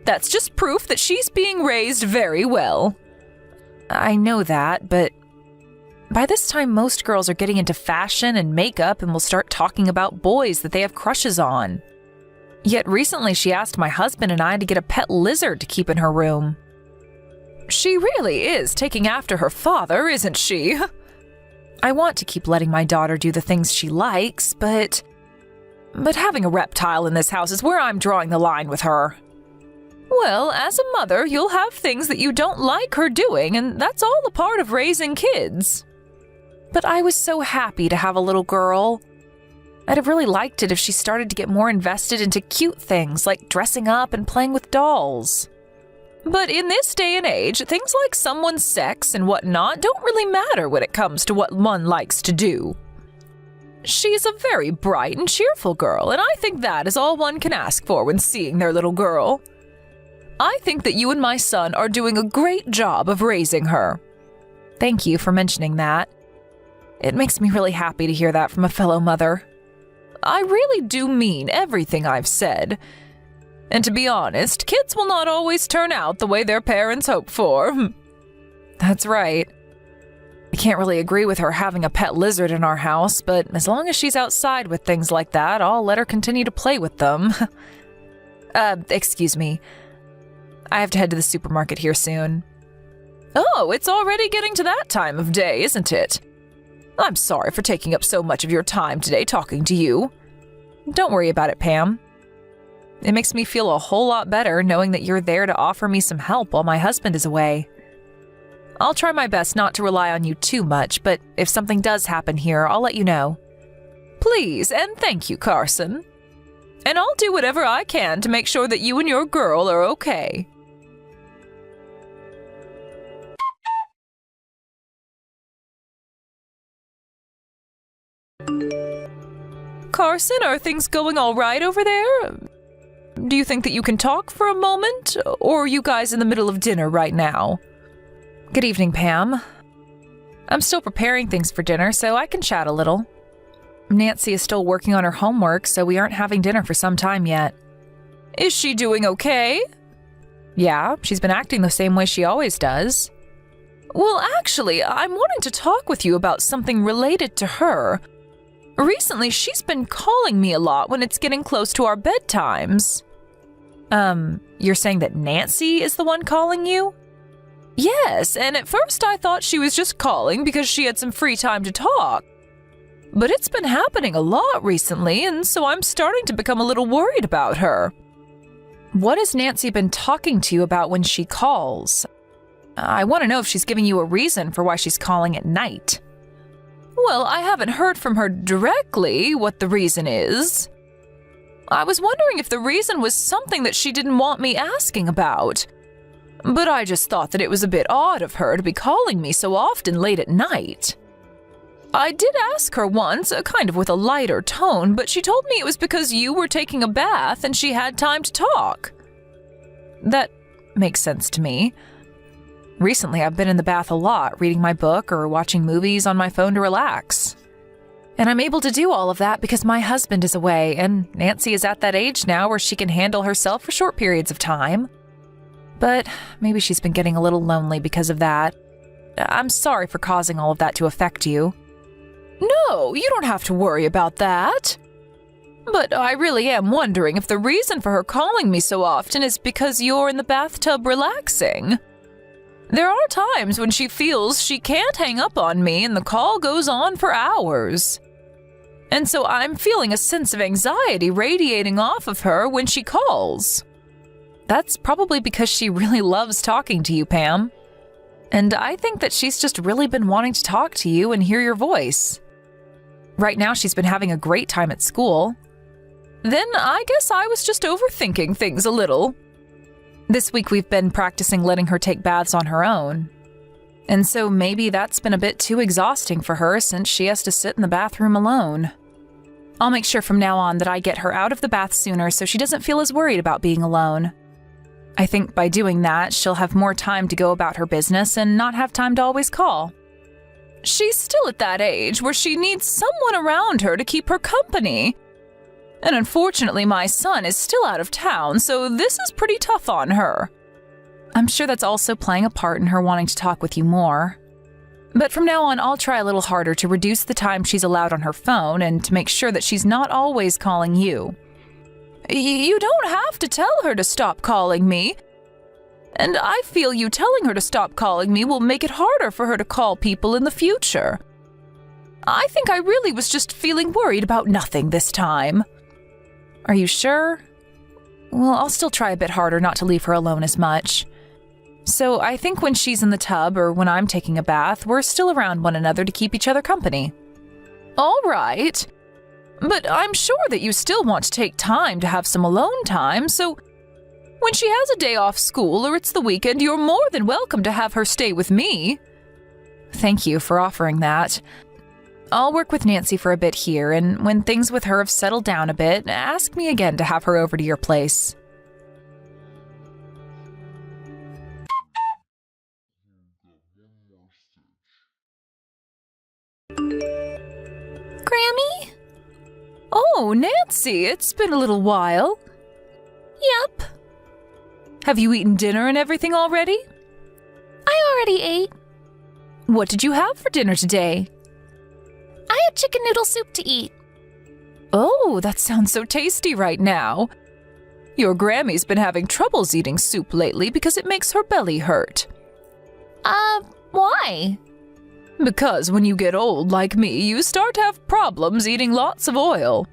That's just proof that she's being raised very well. I know that, but by this time most girls are getting into fashion and makeup and will start talking about boys that they have crushes on. Yet recently she asked my husband and I to get a pet lizard to keep in her room. She really is taking after her father, isn't she? I want to keep letting my daughter do the things she likes, but having a reptile in this house is where I'm drawing the line with her. Well, as a mother, you'll have things that you don't like her doing, and that's all a part of raising kids. But I was so happy to have a little girl. I'd have really liked it if she started to get more invested into cute things like dressing up and playing with dolls. But in this day and age, things like someone's sex and whatnot don't really matter when it comes to what one likes to do. She's a very bright and cheerful girl, and I think that is all one can ask for when seeing their little girl. I think that you and my son are doing a great job of raising her. Thank you for mentioning that. It makes me really happy to hear that from a fellow mother. I really do mean everything I've said. And to be honest, kids will not always turn out the way their parents hope for. That's right. I can't really agree with her having a pet lizard in our house, but as long as she's outside with things like that, I'll let her continue to play with them. Excuse me. I have to head to the supermarket here soon. Oh, it's already getting to that time of day, isn't it? I'm sorry for taking up so much of your time today talking to you. Don't worry about it, Pam. It makes me feel a whole lot better knowing that you're there to offer me some help while my husband is away. I'll try my best not to rely on you too much, but if something does happen here, I'll let you know. Please, and thank you, Carson. And I'll do whatever I can to make sure that you and your girl are okay. Carson, are things going all right over there? Do you think that you can talk for a moment, or are you guys in the middle of dinner right now? Good evening, Pam. I'm still preparing things for dinner, so I can chat a little. Nancy is still working on her homework, so we aren't having dinner for some time yet. Is she doing okay? Yeah, she's been acting the same way she always does. Well, actually, I'm wanting to talk with you about something related to her. Recently, she's been calling me a lot when it's getting close to our bedtimes. You're saying that Nancy is the one calling you? Yes, and at first I thought she was just calling because she had some free time to talk. But it's been happening a lot recently, and so I'm starting to become a little worried about her. What has Nancy been talking to you about when she calls? I want to know if she's giving you a reason for why she's calling at night. Well, I haven't heard from her directly what the reason is. I was wondering if the reason was something that she didn't want me asking about. But I just thought that it was a bit odd of her to be calling me so often late at night. I did ask her once, kind of with a lighter tone, but she told me it was because you were taking a bath and she had time to talk. That makes sense to me. Recently, I've been in the bath a lot, reading my book or watching movies on my phone to relax. And I'm able to do all of that because my husband is away, and Nancy is at that age now where she can handle herself for short periods of time. But maybe she's been getting a little lonely because of that. I'm sorry for causing all of that to affect you. No, you don't have to worry about that. But I really am wondering if the reason for her calling me so often is because you're in the bathtub relaxing. There are times when she feels she can't hang up on me and the call goes on for hours. And so I'm feeling a sense of anxiety radiating off of her when she calls. That's probably because she really loves talking to you, Pam. And I think that she's just really been wanting to talk to you and hear your voice. Right now, she's been having a great time at school. Then I guess I was just overthinking things a little. This week we've been practicing letting her take baths on her own. And so maybe that's been a bit too exhausting for her since she has to sit in the bathroom alone. I'll make sure from now on that I get her out of the bath sooner so she doesn't feel as worried about being alone. I think by doing that, she'll have more time to go about her business and not have time to always call. She's still at that age where she needs someone around her to keep her company. And unfortunately, my son is still out of town, so this is pretty tough on her. I'm sure that's also playing a part in her wanting to talk with you more. But from now on, I'll try a little harder to reduce the time she's allowed on her phone and to make sure that she's not always calling you. You don't have to tell her to stop calling me. And I feel you telling her to stop calling me will make it harder for her to call people in the future. I think I really was just feeling worried about nothing this time. Are you sure? Well, I'll still try a bit harder not to leave her alone as much. So I think when she's in the tub or when I'm taking a bath, we're still around one another to keep each other company. All right. But I'm sure that you still want to take time to have some alone time, so when she has a day off school or it's the weekend, you're more than welcome to have her stay with me. Thank you for offering that. I'll work with Nancy for a bit here, and when things with her have settled down a bit, ask me again to have her over to your place. Nancy, it's been a little while. Yep, Have you eaten dinner and everything already? I already ate. What did you have for dinner today? I had chicken noodle soup to eat. Oh, that sounds so tasty right now. Your Grammy's been having troubles eating soup lately because it makes her belly hurt. Why? Because when you get old like me, you start to have problems eating lots of oil.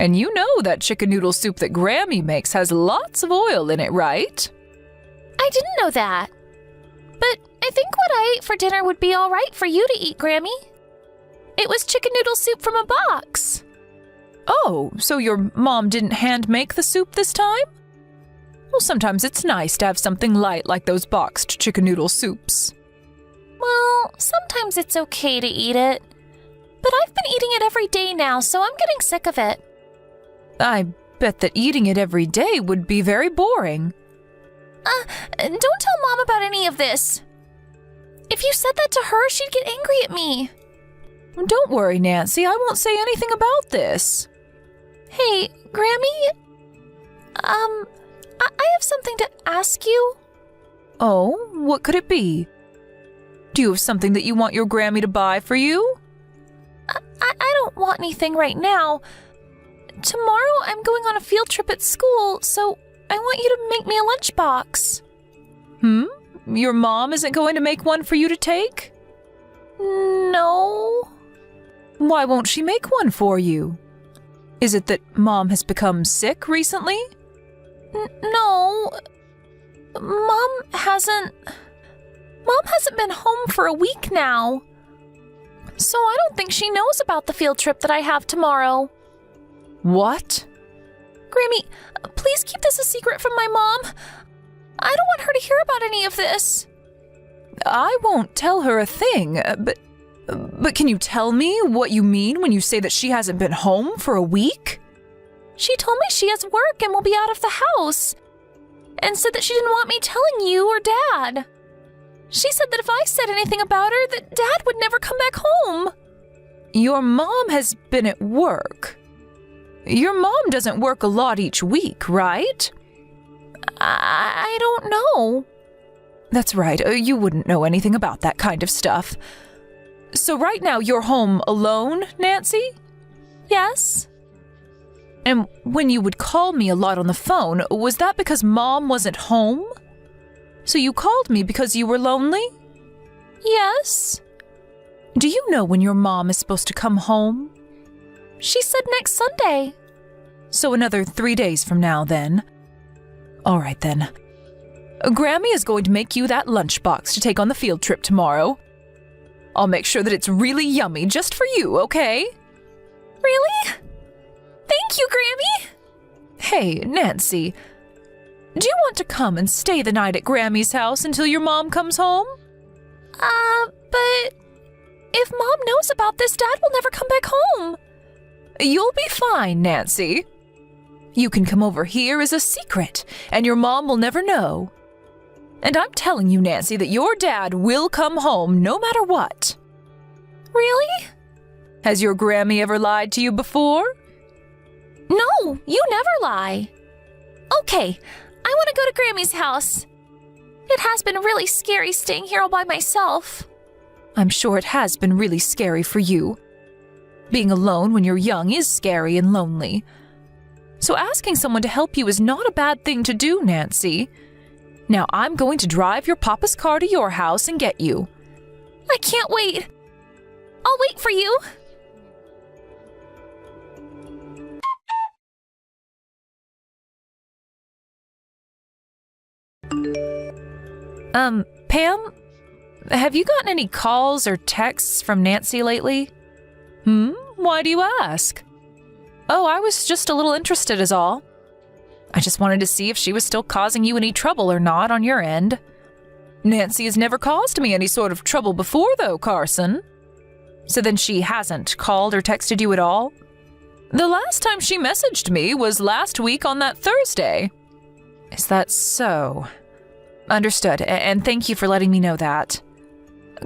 And you know that chicken noodle soup that Grammy makes has lots of oil in it, right? I didn't know that. But I think what I ate for dinner would be all right for you to eat, Grammy. It was chicken noodle soup from a box. Oh, so your mom didn't hand make the soup this time? Well, sometimes it's nice to have something light like those boxed chicken noodle soups. Well, sometimes it's okay to eat it. But I've been eating it every day now, so I'm getting sick of it. I bet that eating it every day would be very boring. Don't tell Mom about any of this. If you said that to her, she'd get angry at me. Don't worry, Nancy, I won't say anything about this. Hey, Grammy? I have something to ask you. Oh, what could it be? Do you have something that you want your Grammy to buy for you? I don't want anything right now. Tomorrow I'm going on a field trip at school, so I want you to make me a lunchbox. Your mom isn't going to make one for you to take? No. Why won't she make one for you? Is it that Mom has become sick recently? No. Mom hasn't been home for a week now. So I don't think she knows about the field trip that I have tomorrow. What? Grammy, please keep this a secret from my mom. I don't want her to hear about any of this. I won't tell her a thing, but can you tell me what you mean when you say that she hasn't been home for a week? She told me she has work and will be out of the house, and said that she didn't want me telling you or Dad. She said that if I said anything about her, that Dad would never come back home. Your mom has been at work. Your mom doesn't work a lot each week, right? I don't know. That's right, you wouldn't know anything about that kind of stuff. So right now you're home alone, Nancy? Yes. And when you would call me a lot on the phone, was that because Mom wasn't home? So you called me because you were lonely? Yes. Do you know when your mom is supposed to come home? She said next Sunday. So another 3 days from now, then. All right, then. Grammy is going to make you that lunchbox to take on the field trip tomorrow. I'll make sure that it's really yummy just for you, okay? Really? Thank you, Grammy! Hey, Nancy, do you want to come and stay the night at Grammy's house until your mom comes home? But if Mom knows about this, Dad will never come back home. You'll be fine, Nancy. You can come over here as a secret, and your mom will never know. And I'm telling you, Nancy, that your dad will come home no matter what. Really? Has your Grammy ever lied to you before? No, you never lie. Okay, I want to go to Grammy's house. It has been really scary staying here all by myself. I'm sure it has been really scary for you. Being alone when you're young is scary and lonely. So asking someone to help you is not a bad thing to do, Nancy. Now I'm going to drive your papa's car to your house and get you. I can't wait. I'll wait for you. Pam, have you gotten any calls or texts from Nancy lately? Why do you ask? Oh, I was just a little interested is all. I just wanted to see if she was still causing you any trouble or not on your end. Nancy has never caused me any sort of trouble before, though, Carson. So then she hasn't called or texted you at all? The last time she messaged me was last week on that Thursday. Is that so? Understood, and thank you for letting me know that.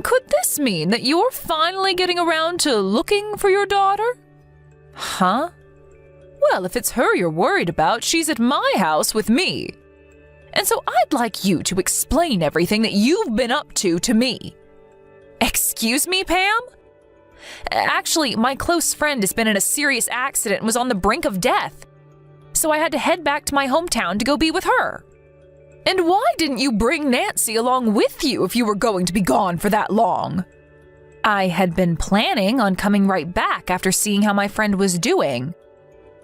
Could this mean that you're finally getting around to looking for your daughter? Huh? Well, if it's her you're worried about, she's at my house with me. And so I'd like you to explain everything that you've been up to me. Excuse me, Pam? Actually, my close friend has been in a serious accident and was on the brink of death. So I had to head back to my hometown to go be with her. And why didn't you bring Nancy along with you if you were going to be gone for that long? I had been planning on coming right back after seeing how my friend was doing.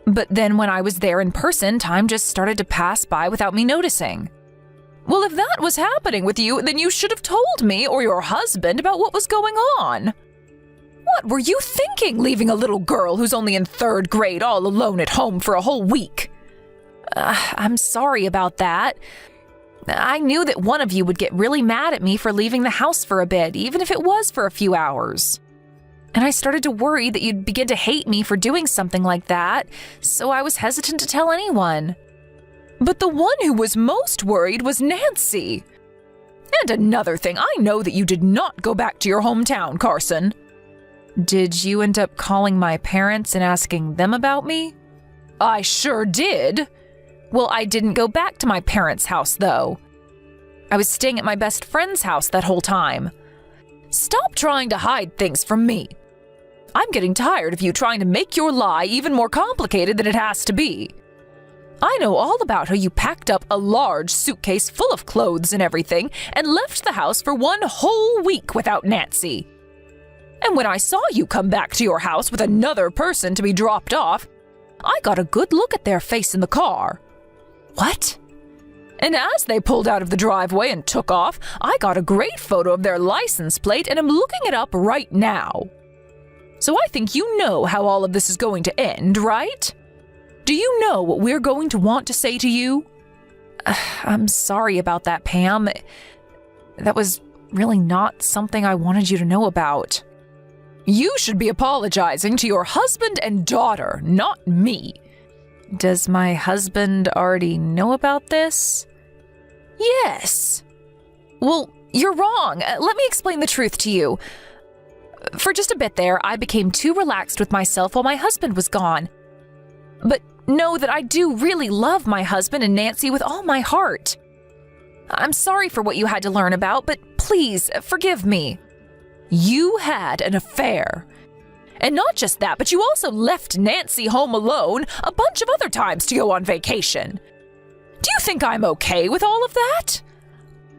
But then when I was there in person, time just started to pass by without me noticing. Well, if that was happening with you, then you should have told me or your husband about what was going on. What were you thinking, leaving a little girl who's only in 3rd grade all alone at home for a whole week? I'm sorry about that. I knew that one of you would get really mad at me for leaving the house for a bit, even if it was for a few hours. And I started to worry that you'd begin to hate me for doing something like that, so I was hesitant to tell anyone. But the one who was most worried was Nancy. And another thing, I know that you did not go back to your hometown, Carson. Did you end up calling my parents and asking them about me? I sure did. Well, I didn't go back to my parents' house, though. I was staying at my best friend's house that whole time. Stop trying to hide things from me. I'm getting tired of you trying to make your lie even more complicated than it has to be. I know all about how you packed up a large suitcase full of clothes and everything and left the house for one whole week without Nancy. And when I saw you come back to your house with another person to be dropped off, I got a good look at their face in the car. What? And as they pulled out of the driveway and took off, I got a great photo of their license plate and am looking it up right now. So I think you know how all of this is going to end, right? Do you know what we're going to want to say to you? I'm sorry about that, Pam. That was really not something I wanted you to know about. You should be apologizing to your husband and daughter, not me. Does my husband already know about this? Yes. Well, you're wrong. Let me explain the truth to you. For just a bit there, I became too relaxed with myself while my husband was gone. But know that I do really love my husband and Nancy with all my heart. I'm sorry for what you had to learn about, but please forgive me. You had an affair. And not just that, but you also left Nancy home alone a bunch of other times to go on vacation. Do you think I'm okay with all of that?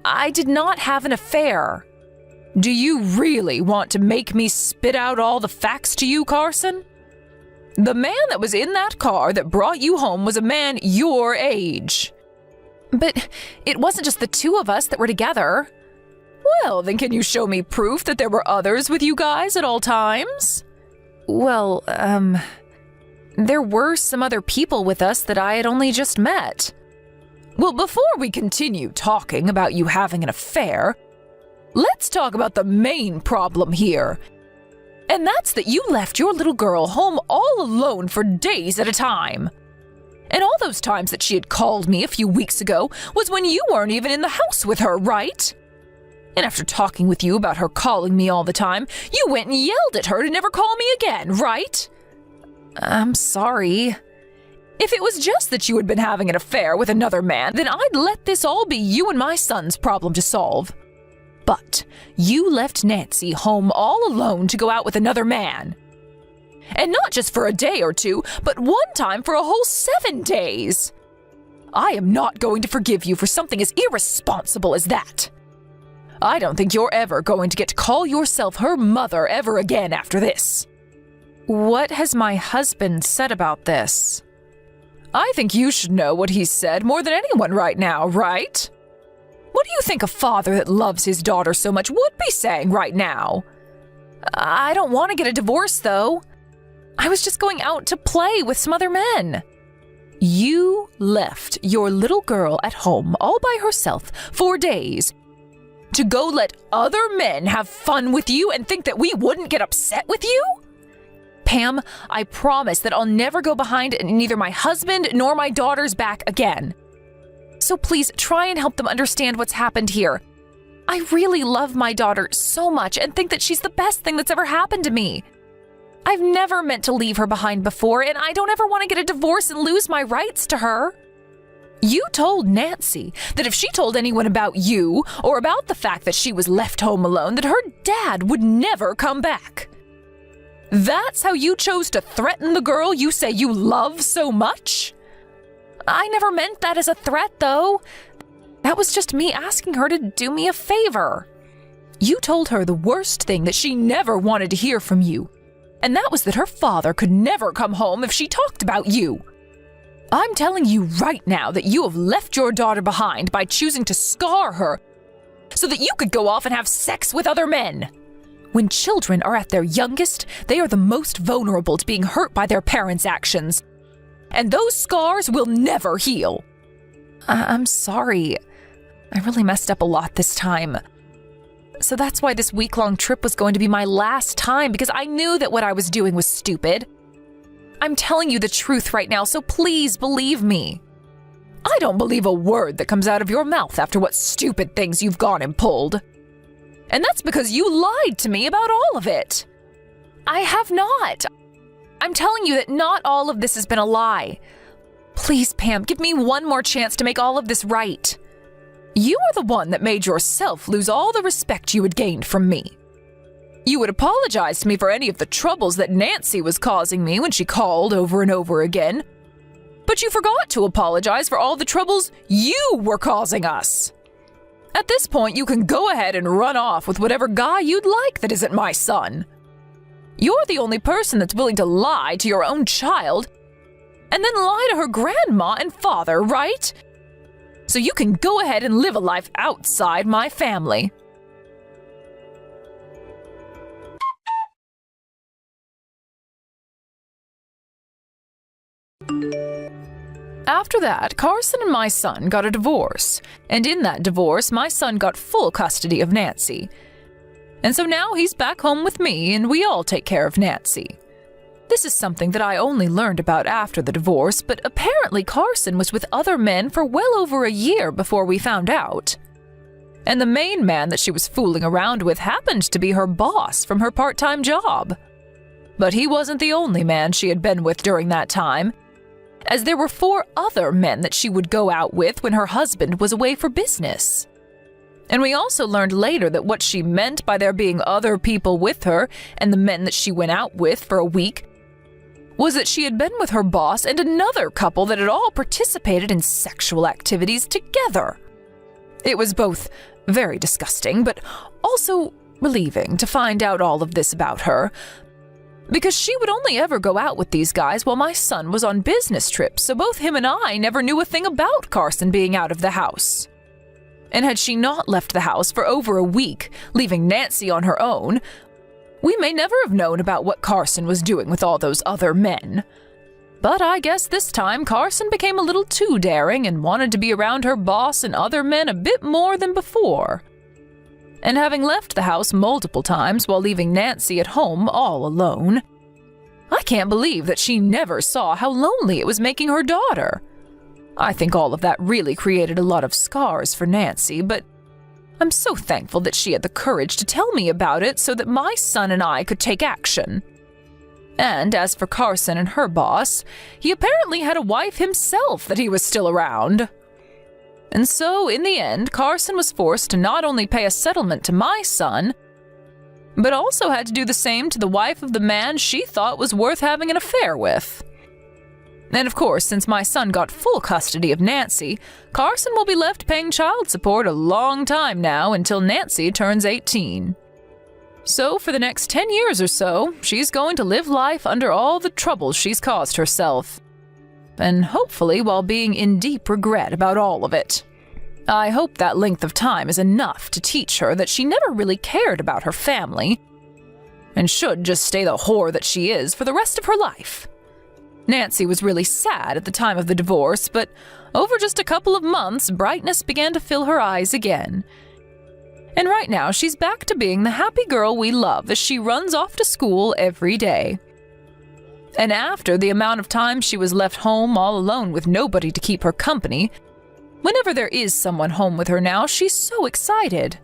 I did not have an affair. Do you really want to make me spit out all the facts to you, Carson? The man that was in that car that brought you home was a man your age. But it wasn't just the two of us that were together. Well, then can you show me proof that there were others with you guys at all times? Well, there were some other people with us that I had only just met. Well, before we continue talking about you having an affair, let's talk about the main problem here. And that's that you left your little girl home all alone for days at a time. And all those times that she had called me a few weeks ago was when you weren't even in the house with her, right? And after talking with you about her calling me all the time, you went and yelled at her to never call me again, right? I'm sorry. If it was just that you had been having an affair with another man, then I'd let this all be you and my son's problem to solve. But you left Nancy home all alone to go out with another man. And not just for a day or two, but one time for a whole 7 days. I am not going to forgive you for something as irresponsible as that. I don't think you're ever going to get to call yourself her mother ever again after this. What has my husband said about this? I think you should know what he's said more than anyone right now, right? What do you think a father that loves his daughter so much would be saying right now? I don't want to get a divorce, though. I was just going out to play with some other men. You left your little girl at home all by herself for days to go let other men have fun with you and think that we wouldn't get upset with you? Pam, I promise that I'll never go behind neither my husband nor my daughter's back again. So please try and help them understand what's happened here. I really love my daughter so much and think that she's the best thing that's ever happened to me. I've never meant to leave her behind before, and I don't ever want to get a divorce and lose my rights to her. You told Nancy that if she told anyone about you, or about the fact that she was left home alone, that her dad would never come back. That's how you chose to threaten the girl you say you love so much? I never meant that as a threat, though. That was just me asking her to do me a favor. You told her the worst thing that she never wanted to hear from you, and that was that her father could never come home if she talked about you. I'm telling you right now that you have left your daughter behind by choosing to scar her so that you could go off and have sex with other men. When children are at their youngest, they are the most vulnerable to being hurt by their parents' actions. And those scars will never heal. I'm sorry. I really messed up a lot this time. So that's why this week-long trip was going to be my last time, because I knew that what I was doing was stupid. I'm telling you the truth right now, so please believe me. I don't believe a word that comes out of your mouth after what stupid things you've gone and pulled. And that's because you lied to me about all of it. I have not. I'm telling you that not all of this has been a lie. Please, Pam, give me one more chance to make all of this right. You are the one that made yourself lose all the respect you had gained from me. You would apologize to me for any of the troubles that Nancy was causing me when she called over and over again. But you forgot to apologize for all the troubles you were causing us. At this point, you can go ahead and run off with whatever guy you'd like that isn't my son. You're the only person that's willing to lie to your own child and then lie to her grandma and father, right? So you can go ahead and live a life outside my family. After that, Carson and my son got a divorce, and in that divorce, my son got full custody of Nancy. And so now he's back home with me, and we all take care of Nancy. This is something that I only learned about after the divorce, but apparently Carson was with other men for well over a year before we found out. And the main man that she was fooling around with happened to be her boss from her part-time job. But he wasn't the only man she had been with during that time, as there were 4 other men that she would go out with when her husband was away for business. And we also learned later that what she meant by there being other people with her and the men that she went out with for a week was that she had been with her boss and another couple that had all participated in sexual activities together. It was both very disgusting, but also relieving to find out all of this about her, because she would only ever go out with these guys while my son was on business trips, so both him and I never knew a thing about Carson being out of the house. And had she not left the house for over a week, leaving Nancy on her own, we may never have known about what Carson was doing with all those other men. But I guess this time Carson became a little too daring and wanted to be around her boss and other men a bit more than before. And having left the house multiple times while leaving Nancy at home all alone, I can't believe that she never saw how lonely it was making her daughter. I think all of that really created a lot of scars for Nancy, but I'm so thankful that she had the courage to tell me about it so that my son and I could take action. And as for Carson and her boss, he apparently had a wife himself that he was still around. And so, in the end, Carson was forced to not only pay a settlement to my son, but also had to do the same to the wife of the man she thought was worth having an affair with. And of course, since my son got full custody of Nancy, Carson will be left paying child support a long time now until Nancy turns 18. So for the next 10 years or so, she's going to live life under all the troubles she's caused herself. And hopefully while being in deep regret about all of it. I hope that length of time is enough to teach her that she never really cared about her family, and should just stay the whore that she is for the rest of her life. Nancy was really sad at the time of the divorce, but over just a couple of months, brightness began to fill her eyes again. And right now, she's back to being the happy girl we love as she runs off to school every day. And after the amount of time she was left home all alone with nobody to keep her company, whenever there is someone home with her now, she's so excited.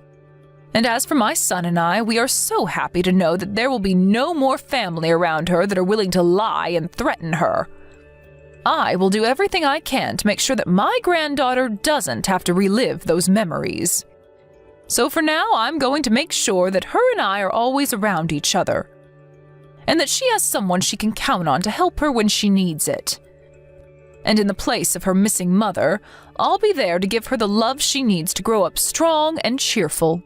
And as for my son and I, we are so happy to know that there will be no more family around her that are willing to lie and threaten her. I will do everything I can to make sure that my granddaughter doesn't have to relive those memories. So for now, I'm going to make sure that her and I are always around each other, and that she has someone she can count on to help her when she needs it. And in the place of her missing mother, I'll be there to give her the love she needs to grow up strong and cheerful.